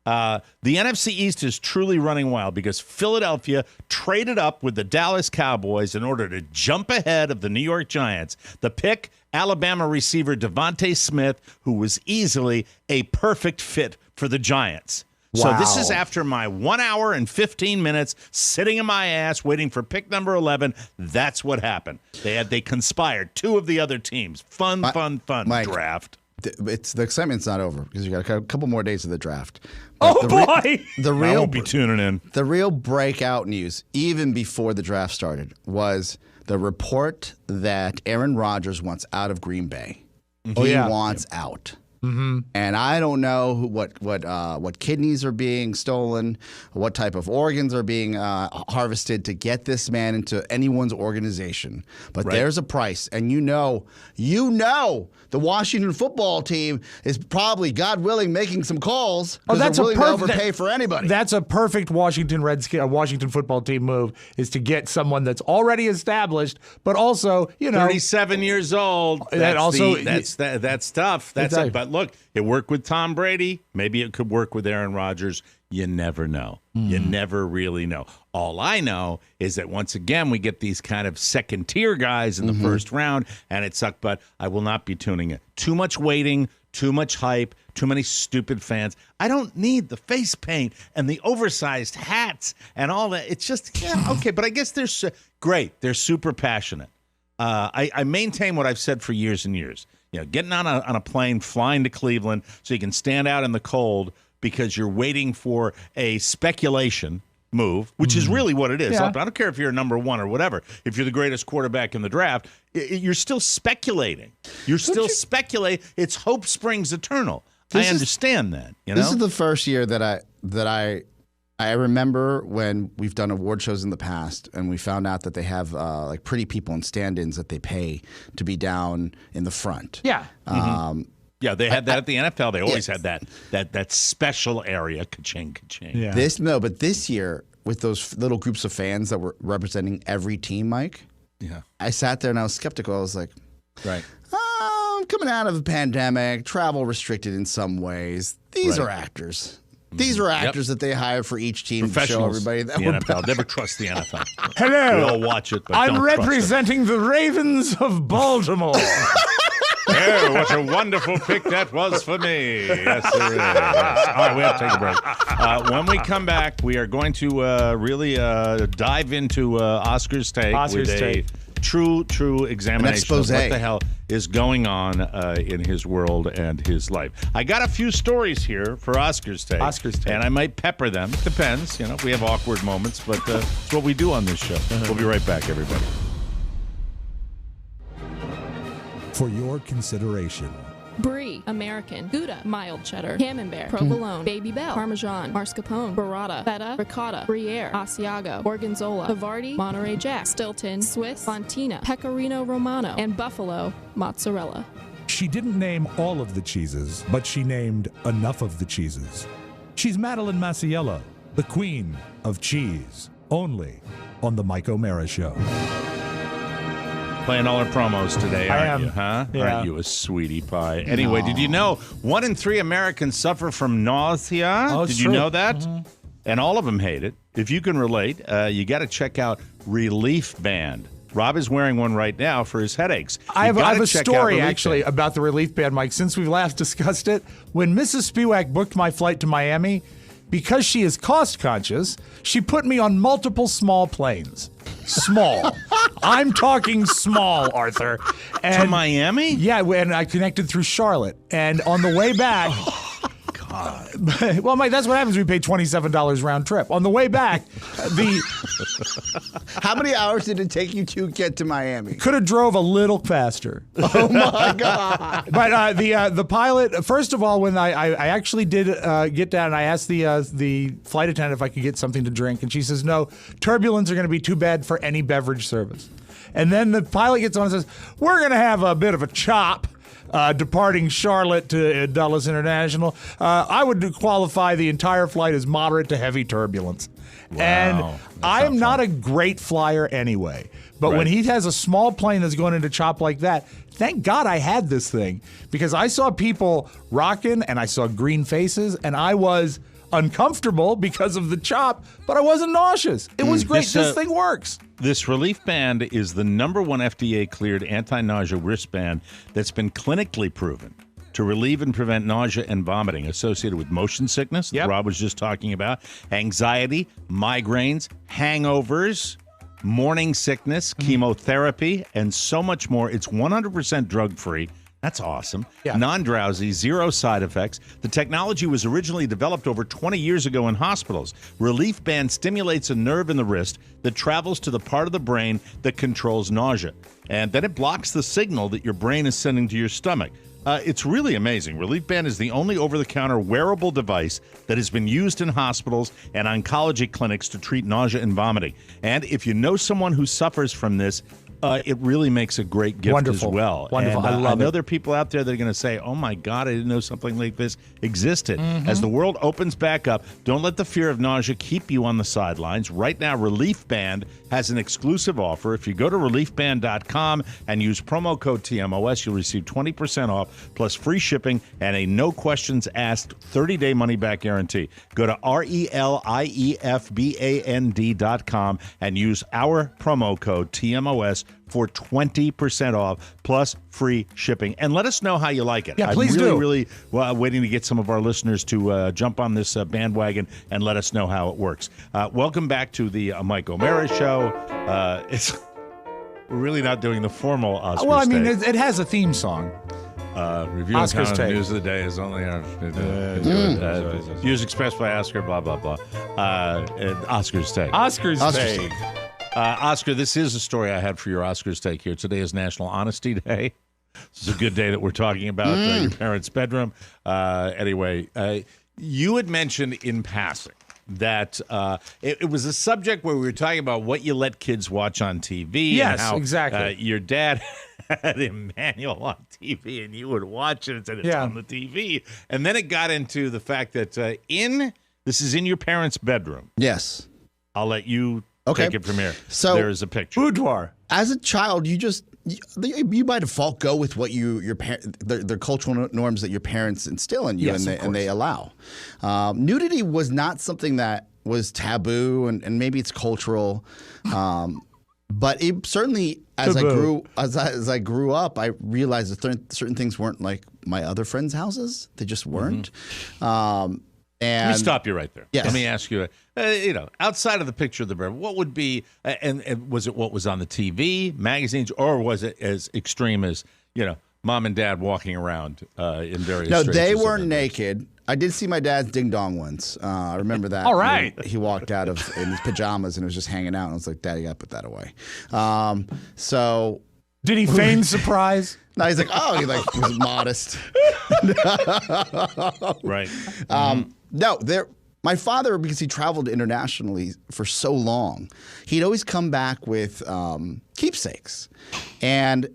The NFC East is truly running wild because Philadelphia traded up with the Dallas Cowboys in order to jump ahead of the New York Giants. The pick, Alabama receiver Devontae Smith, who was easily a perfect fit for the Giants. Wow. So this is after my 1 hour and 15 minutes sitting in my ass waiting for pick number 11. That's what happened. They conspired. Two of the other teams. Fun Mike, draft. The excitement's not over because you got a couple more days of the draft. Oh, boy! I won't be tuning in. The real breakout news, even before the draft started, was the report that Aaron Rodgers wants out of Green Bay. He wants out. Mm-hmm. And I don't know what kidneys are being stolen, what type of organs are being harvested to get this man into anyone's organization. But there's a price, and you know, the Washington football team is probably, God willing, making some calls because they're willing to overpay for anybody. That's a perfect Washington football team move, is to get someone that's already established, but also 37 years old. That's tough. But look, it worked with Tom Brady. Maybe it could work with Aaron Rodgers. You never know. You never really know. All I know is that once again we get these kind of second-tier guys in the first round, and it sucked. But I will not be tuning in. Too much waiting, too much hype, too many stupid fans. I don't need the face paint and the oversized hats and all that. It's just, okay, but I guess they're great. They're super passionate. I maintain what I've said for years and years. Getting on a plane, flying to Cleveland so you can stand out in the cold because you're waiting for a speculation move, which is really what it is. Yeah. I don't care if you're number one or whatever. If you're the greatest quarterback in the draft, you're still speculating. You're still speculating. It's hope springs eternal. I understand that. This is the first year that I remember when we've done award shows in the past, and we found out that they have like pretty people and stand-ins that they pay to be down in the front. Yeah. Yeah, they had that at the NFL. They always had that special area, ka-ching, ka-ching. Yeah. But this year, with those little groups of fans that were representing every team, Mike, I sat there and I was skeptical. I was like, right. I'm coming out of a pandemic, travel restricted in some ways. These are actors. These are actors that they hire for each team to show everybody that the we're NFL. Never trust the NFL. Hello. We all watch it, but I'm don't representing the Ravens of Baltimore. Oh, what a wonderful pick that was for me. Yes, it is. Yes. All right, we have to take a break. When we come back, we are going to really dive into Oscar's take with a true examination of what the hell is going on in his world and his life. I got a few stories here for Oscar's take. And I might pepper them. Depends. If we have awkward moments, but it's what we do on this show. We'll be right back, everybody. For your consideration. Brie, American, Gouda, mild cheddar, Camembert, Provolone, Baby Bell, Parmesan, Mascarpone, Burrata, Feta, Ricotta, Gruyere, Asiago, Gorgonzola, Havarti, Monterey Jack, Stilton, Swiss, Fontina, Pecorino Romano, and Buffalo mozzarella. She didn't name all of the cheeses, but she named enough of the cheeses. She's Madeline Masiello, the queen of cheese, only on the Mike O'Mara Show. Playing all our promos today, aren't you, huh? Yeah. Aren't you a sweetie pie? Anyway, did you know 1 in 3 Americans suffer from nausea? Oh, did you know that? And all of them hate it. If you can relate, you got to check out Relief Band. Rob is wearing one right now for his headaches. I have a story, actually, about the Relief Band, Mike. Since we've last discussed it, when Mrs. Spiewak booked my flight to Miami, because she is cost conscious, she put me on multiple small planes. Small. I'm talking small, Arthur. To Miami? Yeah, and I connected through Charlotte. And on the way back... God. Well, Mike, that's what happens when we pay $27 round trip. On the way back, How many hours did it take you to get to Miami? Could have drove a little faster. Oh, my God. But the pilot, first of all, when I actually did get down, and I asked the flight attendant if I could get something to drink, and she says, no, turbulence are going to be too bad for any beverage service. And then the pilot gets on and says, we're going to have a bit of a chop. Departing Charlotte to Dulles International, I would qualify the entire flight as moderate to heavy turbulence. Wow, and I'm not a great flyer anyway. But when he has a small plane that's going into chop like that, thank God I had this thing. Because I saw people rocking and I saw green faces and I was uncomfortable because of the chop, but I wasn't nauseous. It was great. This thing works. This Relief Band is the #1 FDA-cleared anti-nausea wristband that's been clinically proven to relieve and prevent nausea and vomiting associated with motion sickness, that Rob was just talking about, anxiety, migraines, hangovers, morning sickness, chemotherapy, and so much more. It's 100% drug-free. That's awesome. Yeah. Non-drowsy, zero side effects. The technology was originally developed over 20 years ago in hospitals. Relief Band stimulates a nerve in the wrist that travels to the part of the brain that controls nausea. And then it blocks the signal that your brain is sending to your stomach. It's really amazing. Relief Band is the only over-the-counter wearable device that has been used in hospitals and oncology clinics to treat nausea and vomiting. And if you know someone who suffers from this, it really makes a great gift as well. Wonderful. And, I know love it. there are people out there that are going to say, oh, my God, I didn't know something like this existed. As the world opens back up, don't let the fear of nausea keep you on the sidelines. Right now, Relief Band has an exclusive offer. If you go to reliefband.com and use promo code TMOS, you'll receive 20% off plus free shipping and a no-questions-asked 30-day money-back guarantee. Go to reliefband.com and use our promo code TMOS for 20% off plus free shipping. And let us know how you like it. Yeah, please I'm do. really waiting to get some of our listeners to jump on this bandwagon and let us know how it works. Welcome back to the Mike O'Mara Show. We're really not doing the formal Oscars. Well, I mean, take. it has a theme song. Review Oscars and take. News of the day is only views expressed by Oscar, blah, blah, blah. And Oscars take. Oscars take. Oscar, this is a story I had for your Oscars take here. Today is National Honesty Day. This is a good day that we're talking about your parents' bedroom. Anyway, you had mentioned in passing that it was a subject where we were talking about what you let kids watch on TV. Yes, and how, exactly. Your dad had Emmanuel on TV, and you would watch it and said it's on the TV. And then it got into the fact that this is in your parents' bedroom. Yes. I'll let you take it from here. So there is a picture. Boudoir. As a child, you by default go with what the cultural norms that your parents instill in you, and they allow. Nudity was not something that was taboo, and maybe it's cultural, but it certainly as I grew up, I realized that certain things weren't like my other friends' houses. They just weren't. Let me stop you right there. Yes. Let me ask you, outside of the picture of the bedroom, what would be, and was it what was on the TV, magazines, or was it as extreme as, mom and dad walking around in various No, straits they or weren't something? naked. I did see my dad's ding dong once. I remember that. All right. He walked out in his pajamas and was just hanging out. And I was like, Daddy, you got to put that away. So. Did he feign surprise? No, he's like, he was modest. Right. No, my father, because he traveled internationally for so long, he'd always come back with keepsakes. And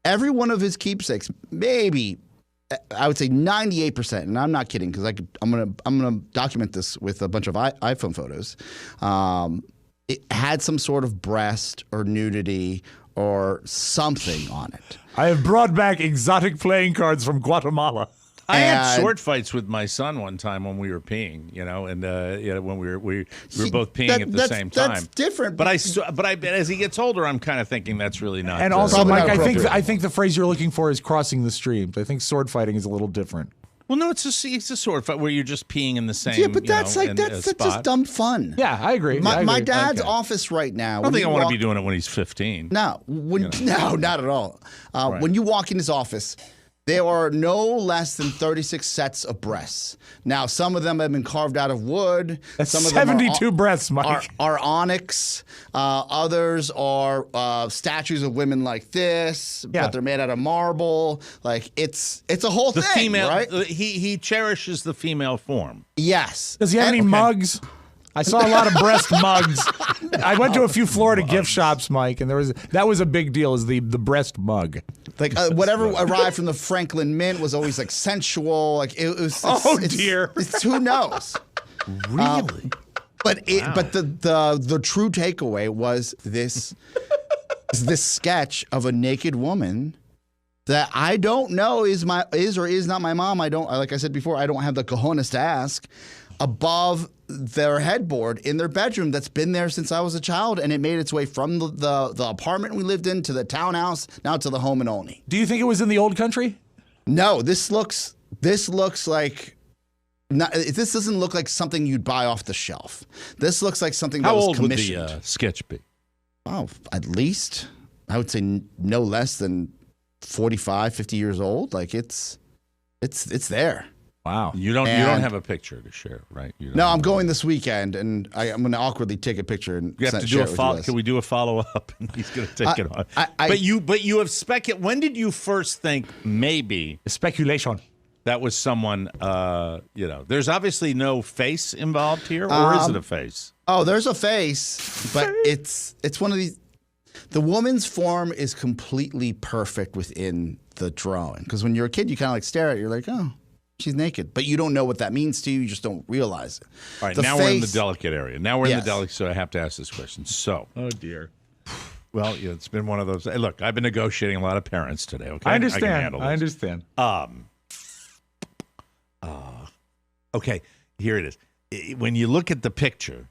every one of his keepsakes, maybe I would say 98%, and I'm not kidding because I'm gonna document this with a bunch of iPhone photos. It had some sort of breast or nudity or something on it. I have brought back exotic playing cards from Guatemala. I had sword fights with my son one time when we were peeing, and when we were both peeing at the same time. That's different. But as he gets older, I'm kind of thinking that's really not. And also, Probably Mike, not I think the phrase you're looking for is crossing the streams. I think sword fighting is a little different. Well, no, it's a sword fight where you're just peeing in the same. Yeah, but that's just dumb fun. Yeah, I agree. My dad's office right now. I don't think I want to be doing it when he's 15. No, no, not at all. When you walk in his office, there are no less than 36 sets of breasts. Now, some of them have been carved out of wood. That's some of 72 them breasts, Mike. are onyx. Others are statues of women like this, but they're made out of marble. Like it's a whole thing, female, right? He cherishes the female form. Yes. Does he have any mugs? I saw a lot of breast mugs. I went to a few Florida gift shops, Mike, and that was a big deal. Is the breast mug? Like whatever arrived from the Franklin Mint was always like sensual. Like it was. Dear. Who knows? Really? But the true takeaway was this sketch of a naked woman that I don't know is or is not my mom. Like I said before, I don't have the cojones to ask. Above their headboard in their bedroom that's been there since I was a child, and it made its way from the apartment we lived in to the townhouse, now to the home and only. Do you think it was in the old country? No, this looks like. This doesn't look like something you'd buy off the shelf. This looks like something that was commissioned. How old would the sketch be? Oh, at least I would say no less than 45, 50 years old. Like it's there. Wow. You don't have a picture to share, right? No, I'm going this weekend, and I'm going to awkwardly take a picture and you have to do a follow. Can we do a follow up? And he's going to take it on. But you have speculated. When did you first think maybe speculation that was someone? There's obviously no face involved here, or is it a face? Oh, there's a face, but it's one of these. The woman's form is completely perfect within the drawing, because when you're a kid, you kind of like stare at it. You're like, oh. She's naked, but you don't know what that means to you. You just don't realize it. All right, we're in the delicate area. So I have to ask this question. So, oh dear. Well, it's been one of those. Hey, look, I've been negotiating a lot of parents today. Okay, I understand. I can handle this. I understand. Okay, here it is. When you look at the picture,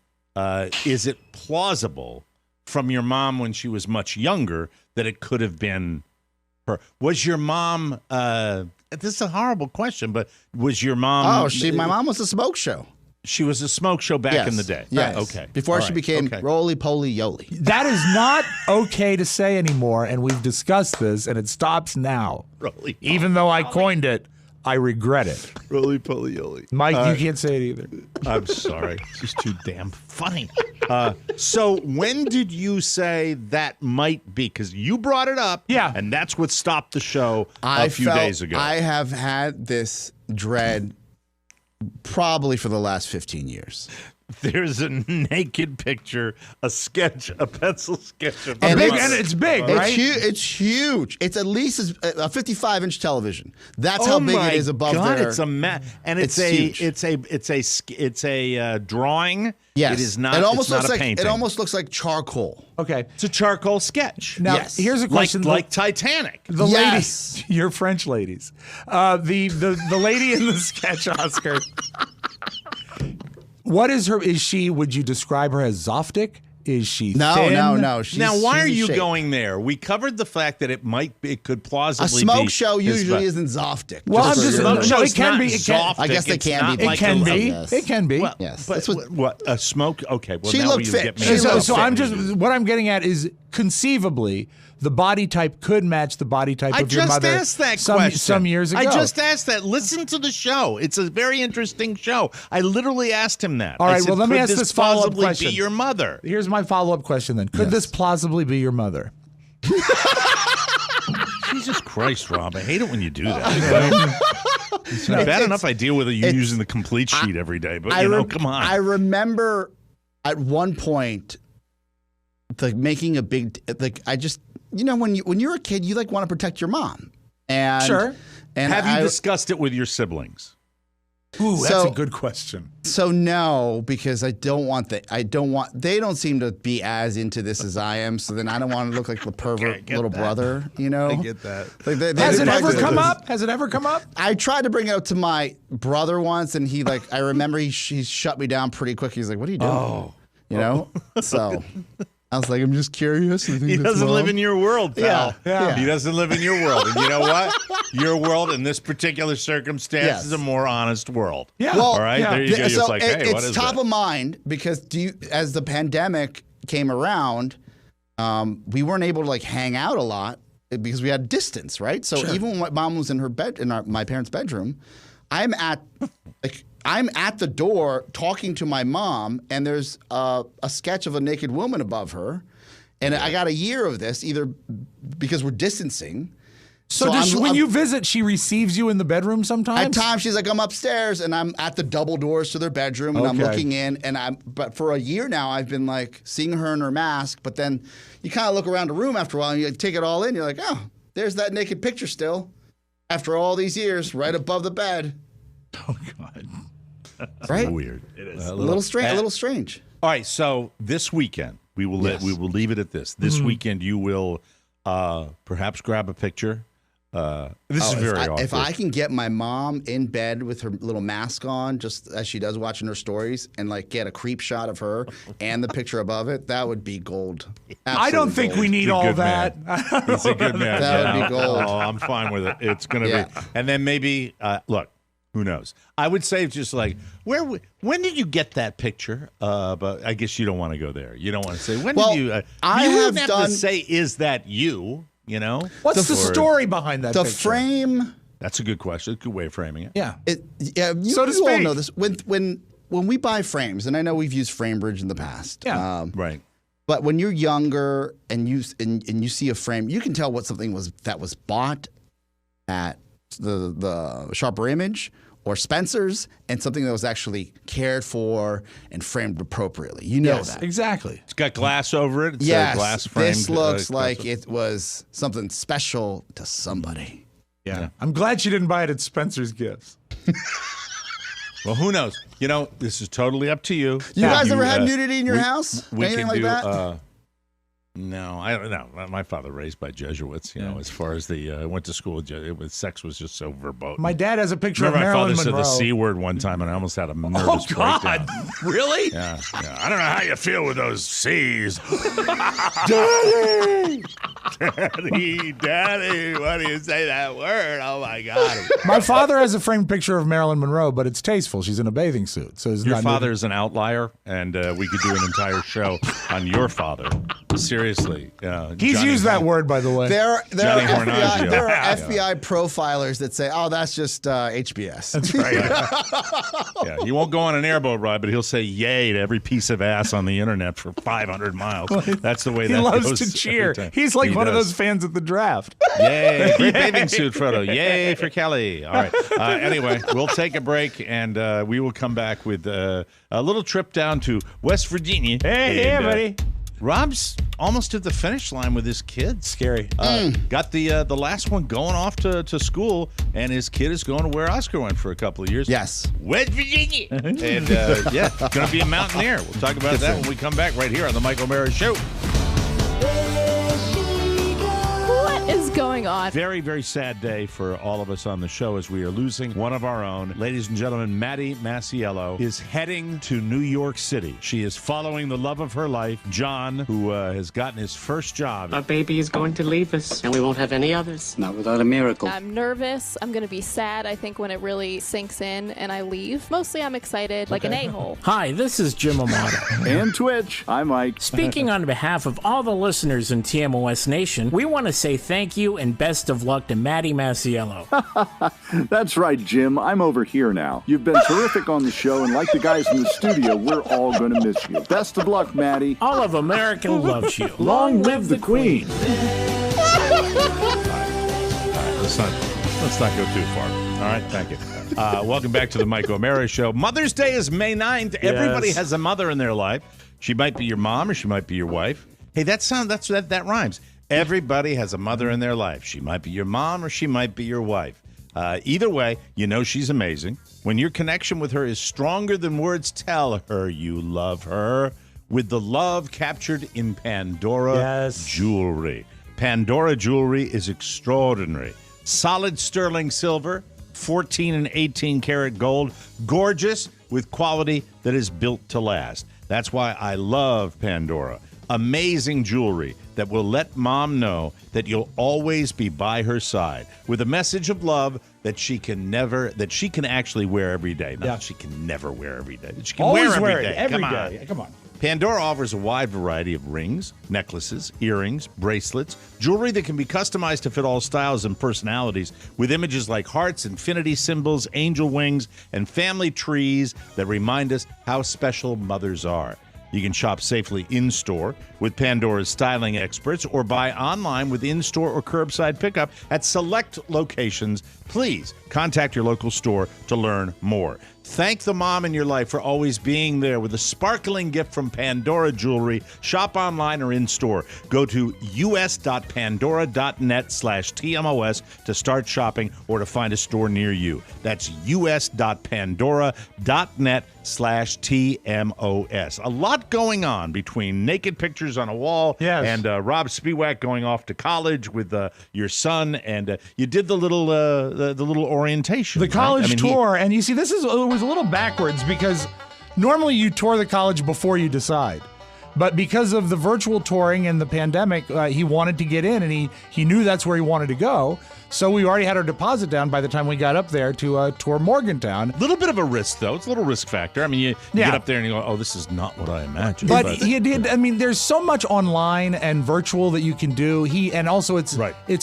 is it plausible from your mom when she was much younger that it could have been her? Was your mom? This is a horrible question, but was your mom? Oh, my mom was a smoke show. She was a smoke show back in the day. Yes. Okay. Before she became Roly Poly Yoly. That is not okay to say anymore, and we've discussed this, and it stops now. Roly-poly. Even though I coined it, I regret it. Roly Poly Yoly. Mike, you can't say it either. I'm sorry. It's just too damn funny. So when did you say that might be? Because you brought it up. Yeah. And that's what stopped the show a few days ago. I have had this dread probably for the last 15 years. There's a naked picture, a sketch, a pencil sketch of And it's big, right? It's huge. It's at least a 55-inch television. That's how big it is above there. It's a and it's a drawing. Yes. It is not. It almost it's looks not a like painting. it almost looks like charcoal. Okay. It's a charcoal sketch. Now, Yes. here's a question. Like Titanic. The Yes. ladies, you're French ladies. The lady in the sketch, Oscar. What is her? Is she? Would you describe her as Zoftic? Is she thin? No. Now, why are you shape. going there? We covered the fact that it could plausibly A smoke be show his usually butt. isn't Zoftic. Well, I'm for just your- no, it can be. It can, Zoftic. I guess they It's can not be. like it can a- be. Yes. It can be. Well, Yes. but That's what a smoke? Okay, well She now looked you fit. get me. She So, looked so fit. I'm just what I'm getting at is conceivably the body type could match the body type I of your just mother asked that some, question some years ago. I just asked that. Listen to the show. It's a very interesting show. I literally asked him that. All I right, said, well, let me could ask this this follow-up plausibly question. Be your mother. Here's my follow-up question then. Could this plausibly be your mother? Jesus Christ, Rob! I hate it when you do that. It's bad enough I deal with you using the complete sheet every day, but come on. I remember at one point, making a big I just when you're a kid, you want to protect your mom. And Sure. And have you discussed it with your siblings? Ooh, that's So- a good question. So no, because I don't want they don't seem to be as into this as I am. So then I don't want to look like the pervert little brother, I get that. Like Has it they ever practice come this. up? Has it ever come up? I tried to bring it up to my brother once, and he I remember he shut me down pretty quick. He's like, "What are you doing?" So I was like, "I'm just curious." He doesn't live in your world, pal. Yeah. He doesn't live in your world. And you know what? Your world in this particular circumstance Yes. is a more honest world. Yeah. Well, All right? yeah. There you go. You're So just like, hey, it's what is top that? of mind because as the pandemic came around, we weren't able to hang out a lot because we had distance, right? So even when my mom was in her bed my parents' bedroom, I'm at the door talking to my mom, and there's a sketch of a naked woman above her, and I got a year of this either because we're distancing. So when you visit, she receives you in the bedroom sometimes? At times she's like, I'm upstairs, and I'm at the double doors to their bedroom, and I'm Okay. looking in, but for a year now, I've been seeing her in her mask, but then you kind of look around the room after a while, and you take it all in, you're like, oh, there's that naked picture still, after all these years, right above the bed. Oh, God. Right? Weird. It is. A little strange. All right, so this weekend, we will leave it at this. This weekend, you will perhaps grab a picture. This is very awkward. If I can get my mom in bed with her little mask on, just as she does watching her stories, and get a creep shot of her and the picture above it, that would be gold. I don't think we need all that. He's a good man. That would be gold. Oh, I'm fine with it. It's going to be. And then maybe, look, who knows? I would say just when did you get that picture? But I guess you don't want to go there. You don't want to say, when did you? I you have have done. to say, is that you? You know? What's the story behind that The picture? frame. That's a good question. Good way of framing it. Yeah. You So to all speak. know this. When we buy frames, and I know we've used FrameBridge in the past. Yeah. Right. But when you're younger and you see a frame, you can tell what something was that was bought at the Sharper Image or Spencer's, and something that was actually cared for and framed appropriately. You know Yes, that. exactly. It's got glass over it. It's Yes, a glass frame. this looks like it was something special to somebody. Yeah. I'm glad she didn't buy it at Spencer's Gifts. Well, who knows? You know, this is totally up to you. You guys ever had nudity in your house? We Anything can like do, that? No, I don't know. My father raised by Jesuits. You know, as far as the went to school, sex was just so verboten. My dad has a picture Remember of Marilyn my father Monroe. said the C word one time, and I almost had a nervous breakdown. Really? Yeah. I don't know how you feel with those C's. Daddy, why do you say that word? Oh my God. My father has a framed picture of Marilyn Monroe, but it's tasteful. She's in a bathing suit, so it's Your not. father is an outlier, and we could do an entire show on your father. Seriously, He's Johnny used that word, by the way. There are Hornaggio. FBI profilers that say, "Oh, that's just HBS." That's right. Yeah, he won't go on an airboat ride, but he'll say "yay" to every piece of ass on the internet for 500 miles. That's the way He that loves goes to cheer. every time. He's like He one of does. those fans at the draft. Yay! Great bathing suit photo. Yay for Kelly. All right. Anyway, we'll take a break, and we will come back with a little trip down to West Virginia. Hey, And, buddy. Rob's almost at the finish line with his kids. Scary. Got the last one going off to school, and his kid is going to where Oscar went for a couple of years. Yes. West Virginia. And yeah, going to be a mountaineer. We'll talk about that when we come back right here on the Mike O'Mara Show. What is going on? Very, very sad day for all of us on the show as we are losing one of our own. Ladies and gentlemen, Maddy Masiello is heading to New York City. She is following the love of her life, John, who has gotten his first job. Our baby is going to leave us, and we won't have any others. Not without a miracle. I'm nervous. I'm going to be sad, I think, when it really sinks in and I leave. Mostly I'm excited, like an a-hole. Hi, this is Jim Amato. And Twitch. Hi, Mike. Speaking on behalf of all the listeners in TMOS Nation, we want to say thank you and best of luck to Maddy Masiello. That's right, Jim. I'm over here now. You've been terrific on the show, and like the guys in the studio, we're all going to miss you. Best of luck, Maddy. All of America loves you. Long live the Queen. Let's not go too far. All right, thank you. Welcome back to the Mike O'Mara Show. Mother's Day is May 9th. Yes. Everybody has a mother in their life. She might be your mom or she might be your wife. Hey, that rhymes. Everybody has a mother in their life. She might be your mom or she might be your wife. Either way, you know she's amazing. When your connection with her is stronger than words tell her you love her, with the love captured in Pandora jewelry. Pandora jewelry is extraordinary. Solid sterling silver, 14 and 18 karat gold, gorgeous with quality that is built to last. That's why I love Pandora. Amazing jewelry that will let mom know that you'll always be by her side with a message of love that she can actually wear every day. Not she can never wear every day. She can Always wear wear it every Come day. on. Come on. Pandora offers a wide variety of rings, necklaces, earrings, bracelets, jewelry that can be customized to fit all styles and personalities, with images like hearts, infinity symbols, angel wings, and family trees that remind us how special mothers are. You can shop safely in-store with Pandora's styling experts or buy online with in-store or curbside pickup at select locations. Please contact your local store to learn more. Thank the mom in your life for always being there with a sparkling gift from Pandora Jewelry. Shop online or in-store. Go to us.pandora.net/TMOS to start shopping or to find a store near you. That's us.pandora.net/TMOS. A lot going on between naked pictures on a wall and Rob Spiewak going off to college with your son, and you did the little orientation. The college right? tour, and you see, it was a little backwards because normally you tour the college before you decide. But because of the virtual touring and the pandemic, he wanted to get in, and he knew that's where he wanted to go. So we already had our deposit down by the time we got up there to tour Morgantown. A little bit of a risk, though. It's a little risk factor. I mean, you get up there and you go, oh, this is not what I imagined. But he did. I mean, there's so much online and virtual that you can do. And also it's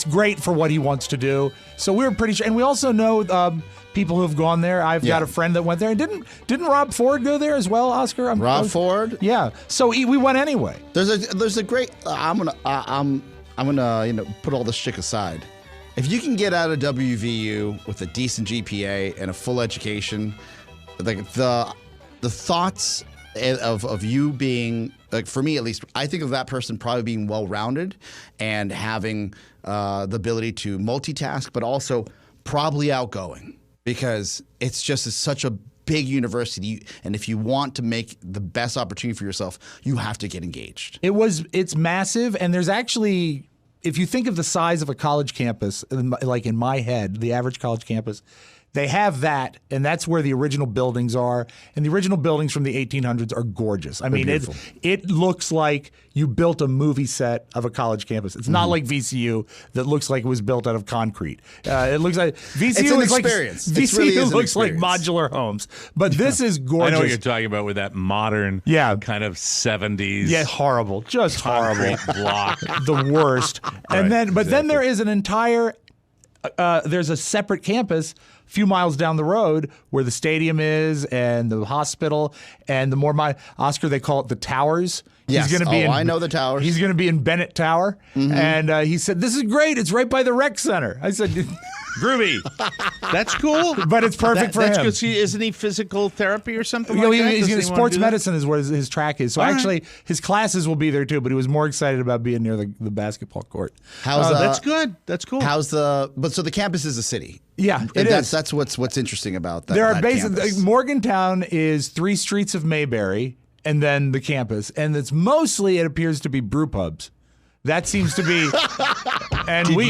great for what he wants to do. So we were pretty sure. And we also know people who have gone there. I've got a friend that went there. And didn't Rob Ford go there as well, Oscar? Rob Ford? Yeah. So we went anyway. There's a great. I'm gonna put all this shit aside. If you can get out of WVU with a decent GPA and a full education, like the thoughts of you being, like, for me at least, I think of that person probably being well-rounded and having the ability to multitask, but also probably outgoing, because it's such a big university, and if you want to make the best opportunity for yourself, you have to get engaged. It's massive, and there's actually, if you think of the size of a college campus, like in my head, the average college campus, they have that, and that's where the original buildings are. And the original buildings from the 1800s are gorgeous. I mean, it looks like you built a movie set of a college campus. It's not like VCU that looks like it was built out of concrete. It looks like VCU is like VCU looks like modular homes, but this is gorgeous. I know what you're talking about with that modern, kind of 70s. Yeah, horrible, just horrible block, the worst. And then there is an entire. There's a separate campus a few miles down the road where the stadium is and the hospital and the more Oscar, they call it the Towers. Yes. He's going to be I know the Towers. He's going to be in Bennett Tower. And he said, "This is great. It's right by the rec center." I said, groovy. That's cool. But it's perfect for him. That's good. Isn't he physical therapy or something like that? He's sports medicine is what his track is. So actually, his classes will be there too, but he was more excited about being near the basketball court. That's good. That's cool. So the campus is a city. Yeah, That's what's interesting about that. There are basically Morgantown is 3 streets of Mayberry and then the campus, and it's mostly, it appears to be brew pubs. That seems to be. And we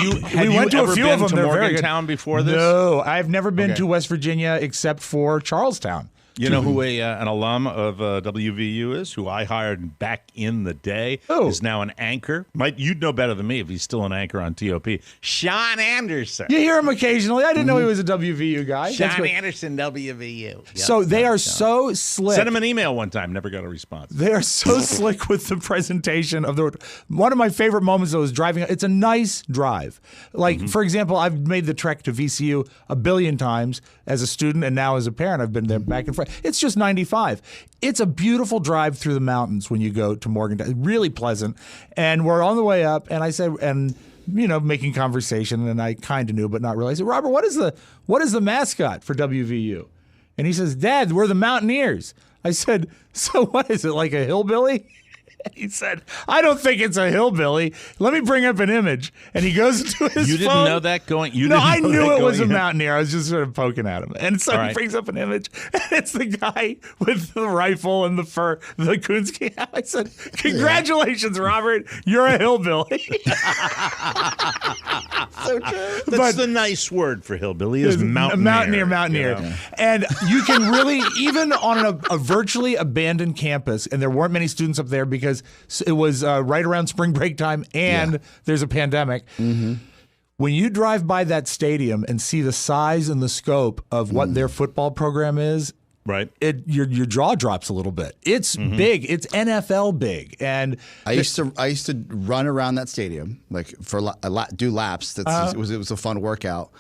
went to a few of them. They're very good. Morgantown before this? No, I've never been to West Virginia except for Charlestown. You know who an alum of WVU is, who I hired back in the day, is now an anchor. You'd know better than me if he's still an anchor on TOP. Sean Anderson. You hear him occasionally. I didn't know he was a WVU guy. Sean Anderson, WVU. Yep, so they are so slick. Sent him an email one time, never got a response. They are so slick with the presentation of the. One of my favorite moments though is driving. It's a nice drive. Like for example, I've made the trek to VCU a billion times as a student, and now as a parent, I've been there back and forth. It's just 95. It's a beautiful drive through the mountains when you go to Morgantown. Really pleasant. And we're on the way up, and I said, making conversation, and I kind of knew, but not really. I said, "Robert, what is the mascot for WVU?" And he says, "Dad, we're the Mountaineers." I said, "So what is it, like a hillbilly?" He said, "I don't think it's a hillbilly. Let me bring up an image." And he goes to his phone. You didn't know that going? I knew it was a mountaineer. I was just sort of poking at him. And so he brings up an image, and it's the guy with the rifle and the fur, the coonskin. I said, "Congratulations, Robert. You're a hillbilly." So true. That's the nice word for hillbilly is mountaineer. Mountaineer. Yeah. And you can really, even on a virtually abandoned campus, and there weren't many students up there because it was right around spring break time and there's a pandemic. When you drive by that stadium and see the size and the scope of what their football program is, your jaw drops a little bit. It's big. It's NFL big. And I used to run around that stadium like for do laps. It was a fun workout,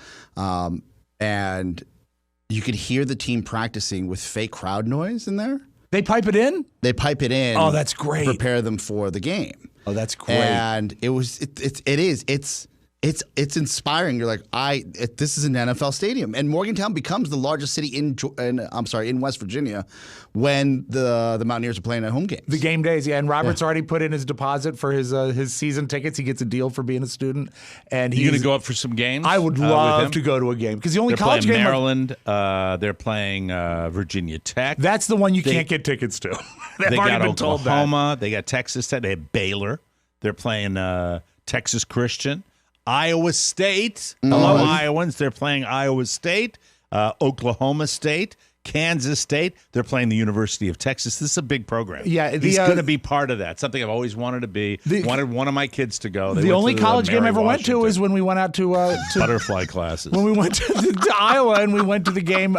and you could hear the team practicing with fake crowd noise in there. They pipe it in? They pipe it in. Oh, that's great. Prepare them for the game. Oh, that's great. And it's inspiring. You're like, this is an NFL stadium, and Morgantown becomes the largest city in West Virginia when the Mountaineers are playing at home games. The game days, and Robert's already put in his deposit for his season tickets. He gets a deal for being a student, and he's going to go up for some games. I would love to go to a game because the only college game. Maryland, they're playing Virginia Tech. That's the one you can't get tickets to. They got Oklahoma. They got Texas Tech. They have Baylor. They're playing Texas Christian. Iowa State. Hello, Iowans. They're playing Iowa State, Oklahoma State, Kansas State. They're playing the University of Texas. This is a big program. Yeah, he's going to be part of that. Something I've always wanted to be. Wanted one of my kids to go. The only college game I ever went to is when we went out to butterfly classes. When we went to Iowa and we went to the game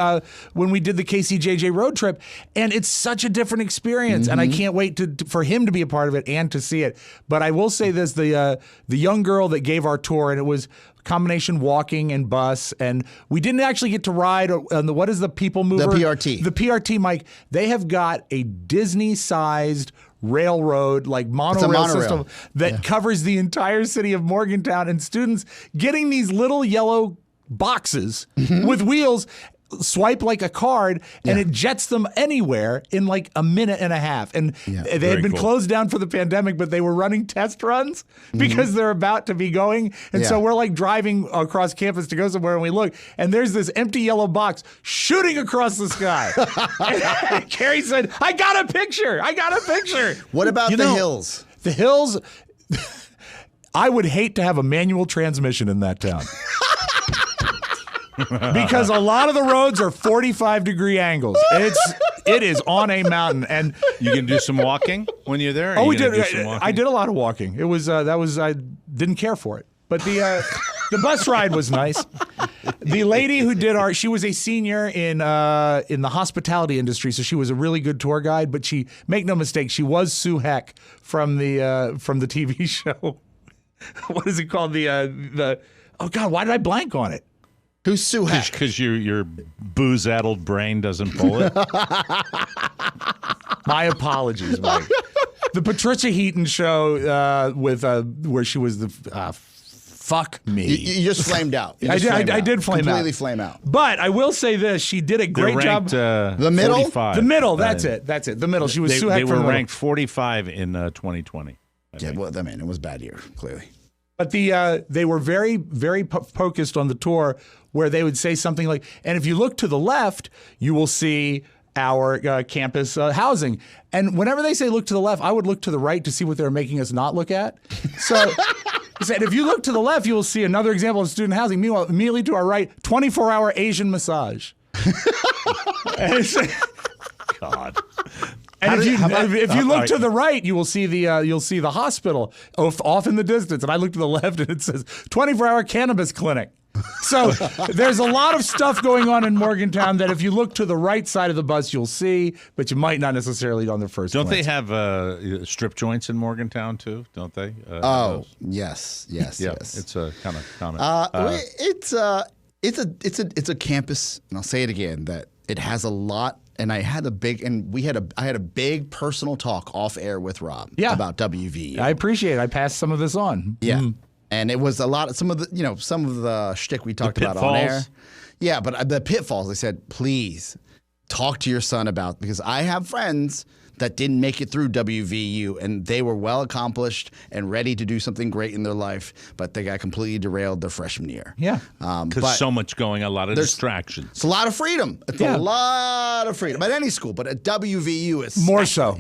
when we did the KCJJ road trip, and it's such a different experience. And I can't wait for him to be a part of it and to see it. But I will say this: the young girl that gave our tour, and it was combination walking and bus, and we didn't actually get to ride on what is the people mover? The PRT. The PRT, Mike. They have got a Disney-sized railroad, like monorail system that covers the entire city of Morgantown, and students getting these little yellow boxes with wheels. swipe like a card, and it jets them anywhere in like a minute and a half. And they had been closed down for the pandemic, but they were running test runs because they're about to be going. And so we're like driving across campus to go somewhere, and we look, and there's this empty yellow box shooting across the sky. And Carrie said, I got a picture. What about the hills? The hills, I would hate to have a manual transmission in that town. Because a lot of the roads are 45-degree angles. It is on a mountain, and you can do some walking when you're there. We did. I did a lot of walking. It was I didn't care for it, but the bus ride was nice. The lady who did she was a senior in the hospitality industry, so she was a really good tour guide. But make no mistake, she was Sue Heck from the TV show. What is it called? Oh God, why did I blank on it? Who's Sue Heck? Because your booze-addled brain doesn't pull it. My apologies, Mike. The Patricia Heaton show where she was the fuck me. You just flamed out. I did flame out. Completely flame out. But I will say this: she did a great job. The middle. 45. The middle. That's it. The middle. She was Sue Heck. They were ranked 45 in 2020. Well, I mean, it was a bad year, clearly. But they were very, very focused on the tour, where they would say something like, and if you look to the left, you will see our campus housing. And whenever they say look to the left, I would look to the right to see what they're making us not look at. So he said, if you look to the left, you will see another example of student housing. Meanwhile, immediately to our right, 24-hour Asian massage. God. And if you look to the right, you will see you'll see the hospital off in the distance. And I look to the left, and it says 24-hour cannabis clinic. So there's a lot of stuff going on in Morgantown that if you look to the right side of the bus, you'll see, but you might not necessarily on the first Don't glance. they have strip joints in Morgantown too? Don't they? Yes. It's a kind of common. It's a campus, and I'll say it again, that it has a lot. And I had a big personal talk off air with Rob about WVU. I appreciate it. I passed some of this on. Yeah. And it was a lot. Some of the shtick we talked about on air. Yeah, but the pitfalls. I said, please talk to your son about, because I have friends that didn't make it through WVU, and they were well accomplished and ready to do something great in their life, but they got completely derailed their freshman year. Yeah, because so much going, a lot of distractions. It's a lot of freedom. It's a lot of freedom at any school, but at WVU it's more so.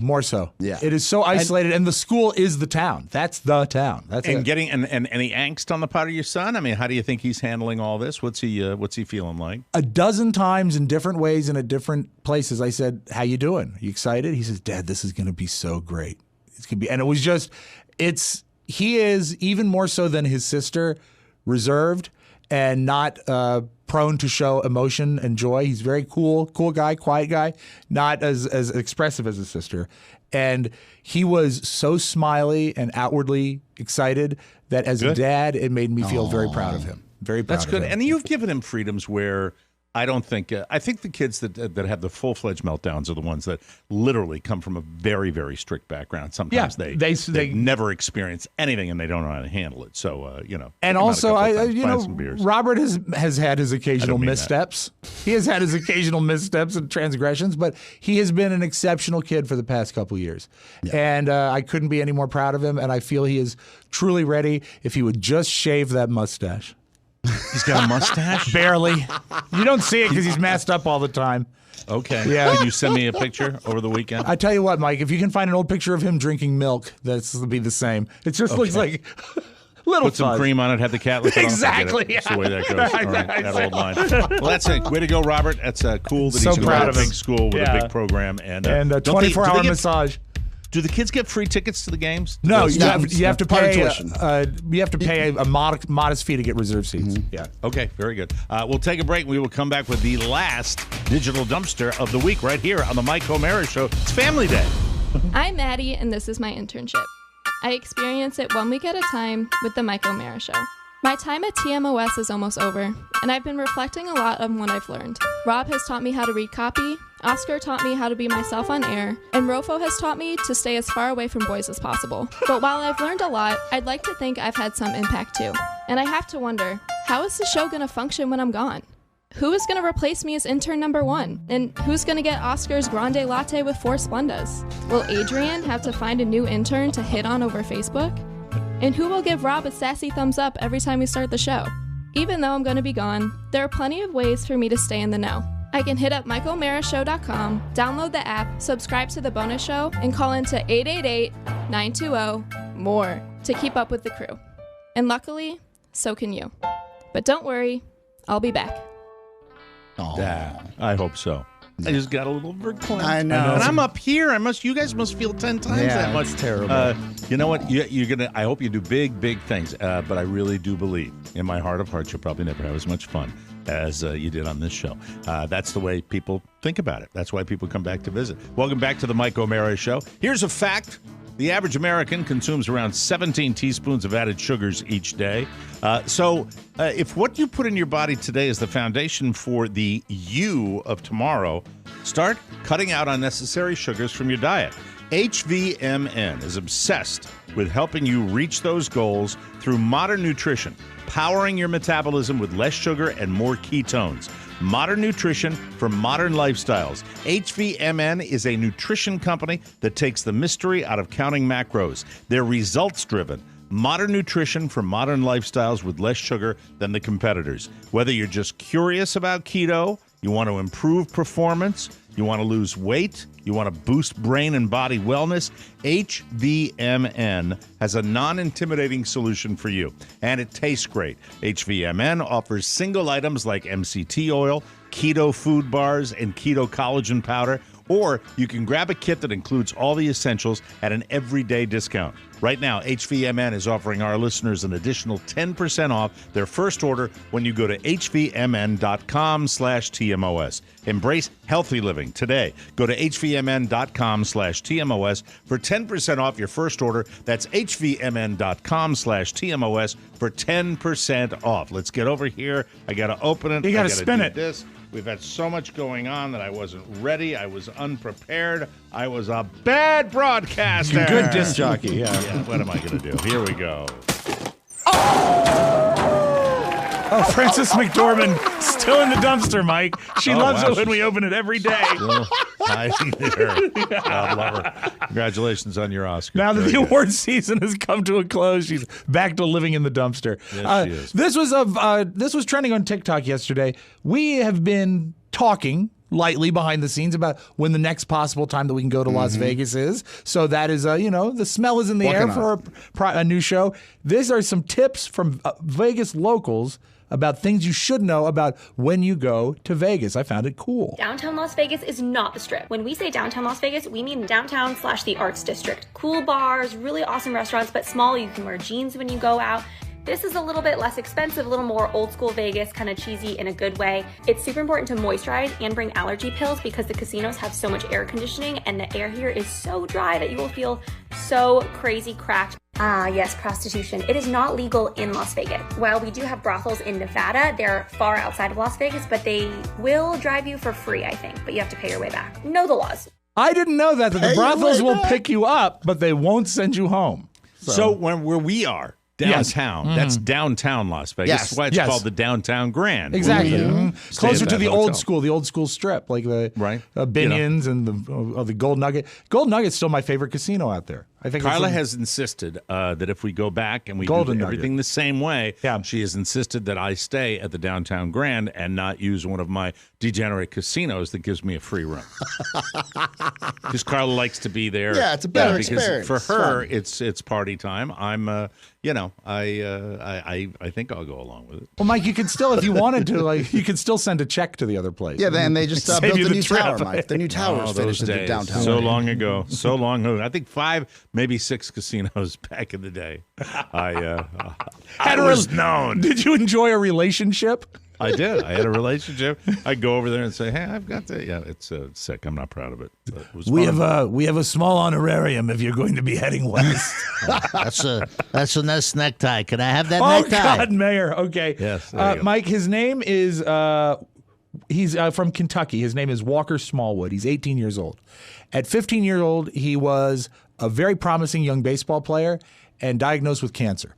Yeah, it is so isolated, and the school is the town. That's the town. That's and getting and any angst on the part of your son. I mean, how do you think he's handling all this? What's he feeling like? A dozen times in different ways and at different places, I said, "How you doing? Are you excited?" He says, "Dad, this is going to be so great. It's going to be," and it was just, he is even more so than his sister, reserved and not prone to show emotion and joy. He's very cool guy, quiet guy, not as expressive as his sister. And he was so smiley and outwardly excited that as a dad, it made me feel very proud of him. Very proud. That's good. Of him. And you've given him freedoms where I don't think I think the kids that have the full-fledged meltdowns are the ones that literally come from a very, very strict background. Sometimes they never experience anything and they don't know how to handle it. So and also Robert has had his occasional missteps. He has had his occasional missteps and transgressions, but he has been an exceptional kid for the past couple of years, and I couldn't be any more proud of him. And I feel he is truly ready if he would just shave that mustache. He's got a mustache? Barely. You don't see it because he's masked up all the time. Okay. Yeah. Can you send me a picture over the weekend? I tell you what, Mike, if you can find an old picture of him drinking milk, that'll be the same. It just looks like little Put some cream on it, have the cat lick it exactly. off. That's the way that goes. All right, that old line. Well, that's it. Way to go, Robert. That's cool that he's going to a big school with a big program. And a 24-hour massage. Do the kids get free tickets to the games? No, you have to pay tuition. You have to pay a modest fee to get reserved seats. Mm-hmm. Yeah. Okay. Very good. We'll take a break. We will come back with the last digital dumpster of the week right here on the Mike O'Mara Show. It's Family Day. I'm Maddy, and this is my internship. I experience it 1 week at a time with the Mike O'Mara Show. My time at TMOS is almost over, and I've been reflecting a lot on what I've learned. Rob has taught me how to read copy, Oscar taught me how to be myself on air, and Rofo has taught me to stay as far away from boys as possible. But while I've learned a lot, I'd like to think I've had some impact too. And I have to wonder, how is the show going to function when I'm gone? who is going to replace me as intern number 1? And who's going to get Oscar's Grande Latte with 4 Splendas? Will Adrian have to find a new intern to hit on over Facebook? And who will give Rob a sassy thumbs up every time we start the show? Even though I'm going to be gone, there are plenty of ways for me to stay in the know. I can hit up michaelmarashow.com, download the app, subscribe to the bonus show, and call into 888-920-MORE to keep up with the crew. And luckily, so can you. But don't worry, I'll be back. Yeah, I hope so. I just got a little verklempt. I know. And I'm up here. You guys must feel 10 times that much. It's terrible. You know what? You're gonna. I hope you do big things. But I really do believe, in my heart of hearts, you'll probably never have as much fun as you did on this show. That's the way people think about it. That's why people come back to visit. Welcome back to the Mike O'Mara Show. Here's a fact. The average American consumes around 17 teaspoons of added sugars each day. So if what you put in your body today is the foundation for the you of tomorrow, start cutting out unnecessary sugars from your diet. HVMN is obsessed with helping you reach those goals through modern nutrition, powering your metabolism with less sugar and more ketones. Modern nutrition for modern lifestyles. HVMN is a nutrition company that takes the mystery out of counting macros. They're results-driven. Modern nutrition for modern lifestyles with less sugar than the competitors. Whether you're just curious about keto, you want to improve performance, you want to lose weight, you want to boost brain and body wellness, HVMN has a non-intimidating solution for you. And it tastes great. HVMN offers single items like MCT oil, keto food bars, and keto collagen powder. Or you can grab a kit that includes all the essentials at an everyday discount. Right now, HVMN is offering our listeners an additional 10% off their first order when you go to hvmn.com/TMOS. Embrace healthy living today. Go to hvmn.com/TMOS for 10% off your first order. That's hvmn.com/TMOS for 10% off. Let's get over here. I got to open it. You got to spin it. This. We've had so much going on that I wasn't ready. I was unprepared. I was a bad broadcaster. Good disc jockey, yeah. What am I going to do? Here we go. Oh, Frances McDormand still in the dumpster, Mike. She loves it when we open it every day. Still hiding there. God love her. Congratulations on your Oscar. Now that the award season has come to a close, she's back to living in the dumpster. Yes, she is. This was trending on TikTok yesterday. We have been talking lightly behind the scenes about when the next possible time that we can go to Las Vegas is. So that is, the smell is in the air for a new show. These are some tips from Vegas locals about things you should know about when you go to Vegas. I found it cool. Downtown Las Vegas is not the Strip. When we say downtown Las Vegas, we mean downtown/the Arts District. Cool bars, really awesome restaurants, but small. You can wear jeans when you go out. This is a little bit less expensive, a little more old school Vegas, kind of cheesy in a good way. It's super important to moisturize and bring allergy pills because the casinos have so much air conditioning and the air here is so dry that you will feel so crazy cracked. Ah, yes, prostitution. It is not legal in Las Vegas. While we do have brothels in Nevada, they're far outside of Las Vegas, but they will drive you for free, I think, but you have to pay your way back. Know the laws. I didn't know that the brothels will pick you up, but they won't send you home. So where we are, downtown. Yes. That's downtown Las Vegas. Yes. That's why it's called the Downtown Grand. Exactly. Closer to the old school strip, like the Binions and the Gold Nugget. Gold Nugget's still my favorite casino out there. I think Carla has insisted that if we go back and we do everything the same way, she has insisted that I stay at the Downtown Grand and not use one of my degenerate casinos that gives me a free room. Because Carla likes to be there. Yeah, it's a better experience. For her, it's party time. I'm, I think I'll go along with it. Well, Mike, you could still, if you wanted to, you could still send a check to the other place. Yeah, then they just built the new tower, Mike. The new tower is finished in the downtown. So long ago. So long ago. I think 5, maybe 6 casinos back in the day. I was known. Did you enjoy a relationship? I did. I had a relationship. I'd go over there and say, "Hey, I've got that." Yeah, it's sick. I'm not proud of it. But it was we have a small honorarium if you're going to be heading west. That's a nice necktie. Can I have that necktie? Oh God, Mayor. Okay. Yes, Mike. His name is. He's from Kentucky. His name is Walker Smallwood. He's 18 years old. At 15 years old, he was a very promising young baseball player and diagnosed with cancer.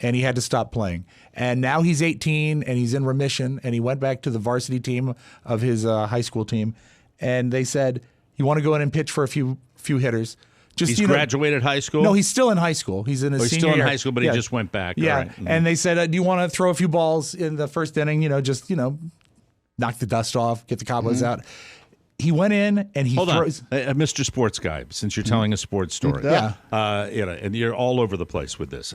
and he had to stop playing. And now he's 18 and he's in remission, and he went back to the varsity team of his high school team, and they said, "You want to go in and pitch for a few hitters?" He's graduated high school? No, he's still in high school. He's in his senior still in year. high school, but he just went back. Yeah, All right. And they said, "Do you want to throw a few balls in the first inning? Knock the dust off, get the cobwebs out." He went in and he throws. Mr. Sports Guy, since you're telling a sports story. Yeah. And you're all over the place with this.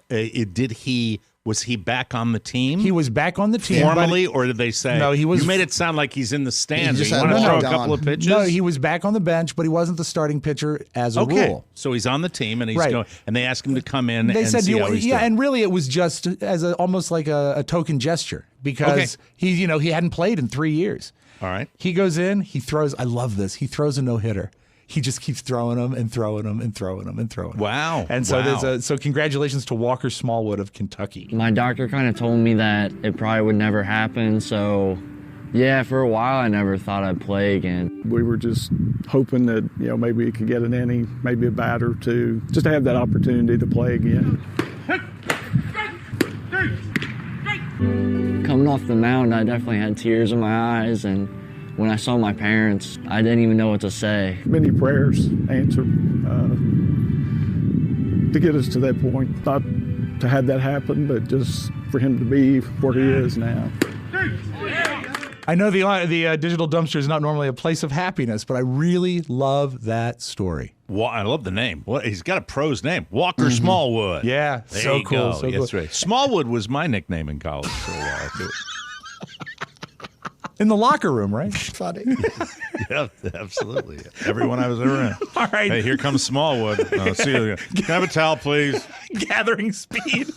Was he back on the team? He was back on the team. Formally, or did they say? No, he was. You made it sound like he's in the stands. just You had want to walked throw a couple on. of pitches? No, he was back on the bench, but he wasn't the starting pitcher as a rule. So he's on the team, and he's Right. going. And they asked him to come in. They and said, see how he's doing. and really, it was just as almost like a token gesture because he hadn't played in 3 years. All right. He goes in, he throws. I love this. He throws a no-hitter. He just keeps throwing them and throwing them and throwing them and throwing them. Wow. And so so congratulations to Walker Smallwood of Kentucky. My doctor kind of told me that it probably would never happen. So, yeah, for a while I never thought I'd play again. We were just hoping that, maybe we could get an inning, maybe a bat or two, just to have that opportunity to play again. Coming off the mound, I definitely had tears in my eyes, and when I saw my parents, I didn't even know what to say. Many prayers answered to get us to that point. Not to have that happen, but just for him to be where he is now. I know the digital dumpster is not normally a place of happiness, but I really love that story. I love the name. He's got a pro's name, Walker Smallwood. Yeah, there so you cool. Go. So That's cool. right. Smallwood was my nickname in college for a while too. In the locker room, right? Funny. Yeah, absolutely. Everyone I was ever in. All right. Hey, here comes Smallwood. See you. Can I have a towel, please? Gathering speed.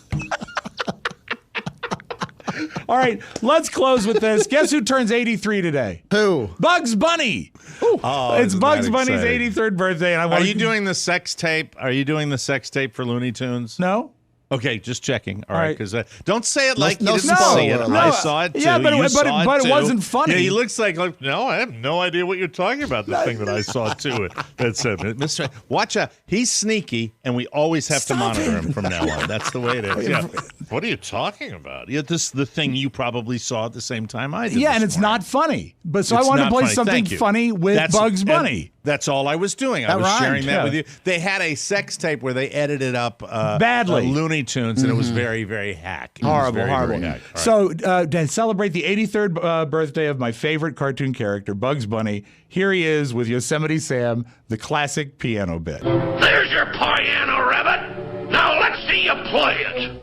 All right, let's close with this. Guess who turns 83 today? Who? Bugs Bunny. Oh, it's isn't Bugs that Bunny's exciting. 83rd birthday. And Are you doing the sex tape? Are you doing the sex tape for Looney Tunes? No. Okay, just checking. All right, right. because don't say it like No you didn't spoiler see it. alert. I saw it too. Yeah, but You it saw too. wasn't funny. Yeah, he looks like no, I have no idea what you're talking about. The thing that I saw too. That's Mr. Watch out. He's sneaky, and we always have to monitor him from now on. That's the way it is. Yeah. What are you talking about? Yeah, this is the thing you probably saw at the same time I did. Yeah, and this it's morning. not funny. But so It's I wanted to not play funny. something Thank you. funny with Bugs Bunny. That's all I was doing. I That was rhymed, sharing that yeah. with you. They had a sex tape where they edited up Badly. Looney Tunes, and it was very, very hack. It was Horrible, very, horrible. very hack. All right. So, to celebrate the 83rd birthday of my favorite cartoon character, Bugs Bunny, here he is with Yosemite Sam, the classic piano bit. There's your piano, Rabbit. Now let's see you play it.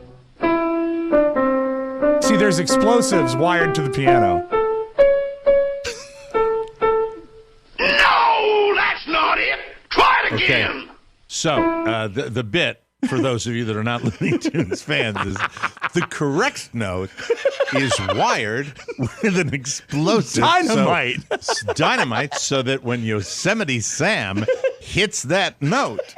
See, there's explosives wired to the piano. No, that's not it. Try it Okay. again. So the bit, for those of you that are not Looney Tunes fans, is the correct note is wired with an explosive. Dynamite. So, dynamite, so that when Yosemite Sam hits that note,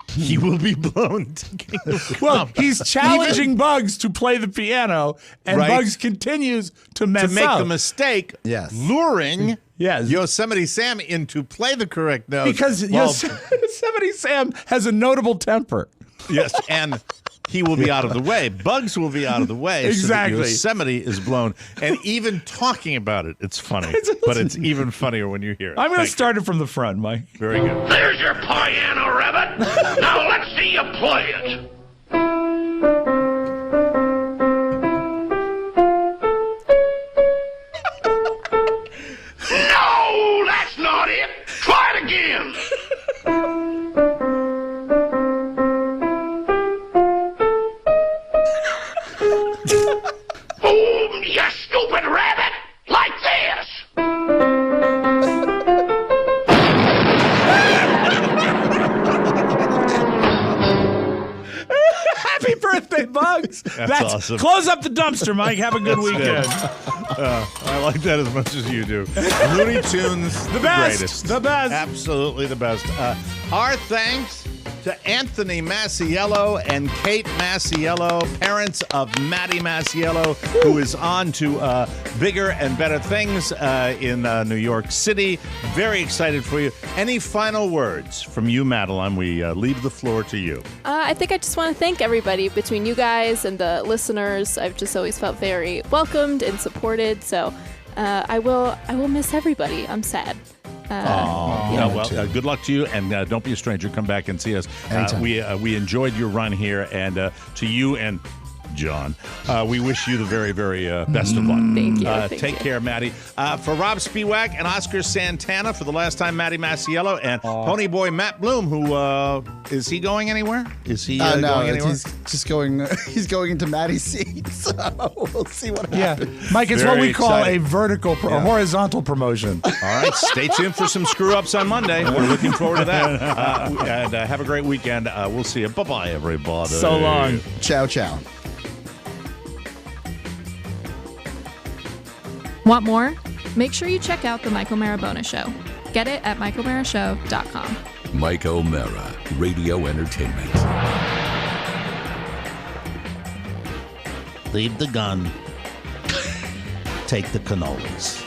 he will be blown to kingdom come. Well, he's challenging Bugs to play the piano, and Right. Bugs continues to mess to make up. the mistake, Yes. luring Yes. Yosemite Sam into play the correct note. Because Yosemite Sam has a notable temper. Yes, and he will be out of the way. Bugs will be out of the way. Exactly. So that Yosemite is blown. And even talking about it, it's funny. But it's even funnier when you hear it. I'm going to Thank start it from the front, Mike. you. Very good. There's your piano, Rabbit. Now let's see you play it. No, that's not it. Try it again. Oh, you stupid rabbit. Like this. Happy birthday, Bugs. That's awesome. Close up the dumpster, Mike. Have a good weekend. I like that as much as you do. Looney Tunes, The best. greatest. The best. Absolutely the best. Our thanks to Anthony Massiello and Kate Massiello, parents of Maddy Masiello, who is on to bigger and better things in New York City. Very excited for you. Any final words from you, Madeline? We leave the floor to you. I think I just want to thank everybody between you guys and the listeners. I've just always felt very welcomed and supported. So I will miss everybody. I'm sad. Good luck to you, and don't be a stranger. Come back and see us. We enjoyed your run here, and to you and John, we wish you the very, very best of luck. Thank you. Take care, Maddie. For Rob Spiewak and Oscar Santana, for the last time, Maddy Masiello and Pony Boy Matt Bloom, who is he going anywhere? Is he going anywhere? He's just going. He's going into Maddie's seat. So we'll see what happens. Yeah, Mike, it's Very what we call exciting. a vertical, a horizontal promotion. All right, stay tuned for some screw-ups on Monday. We're looking forward to that. And have a great weekend. We'll see you. Bye-bye, everybody. So long. Ciao, ciao. Want more? Make sure you check out The Mike O'Mara Bonus Show. Get it at MikeO'MaraShow.com. Mike O'Mara, Radio Entertainment. Leave the gun. Take the cannolis.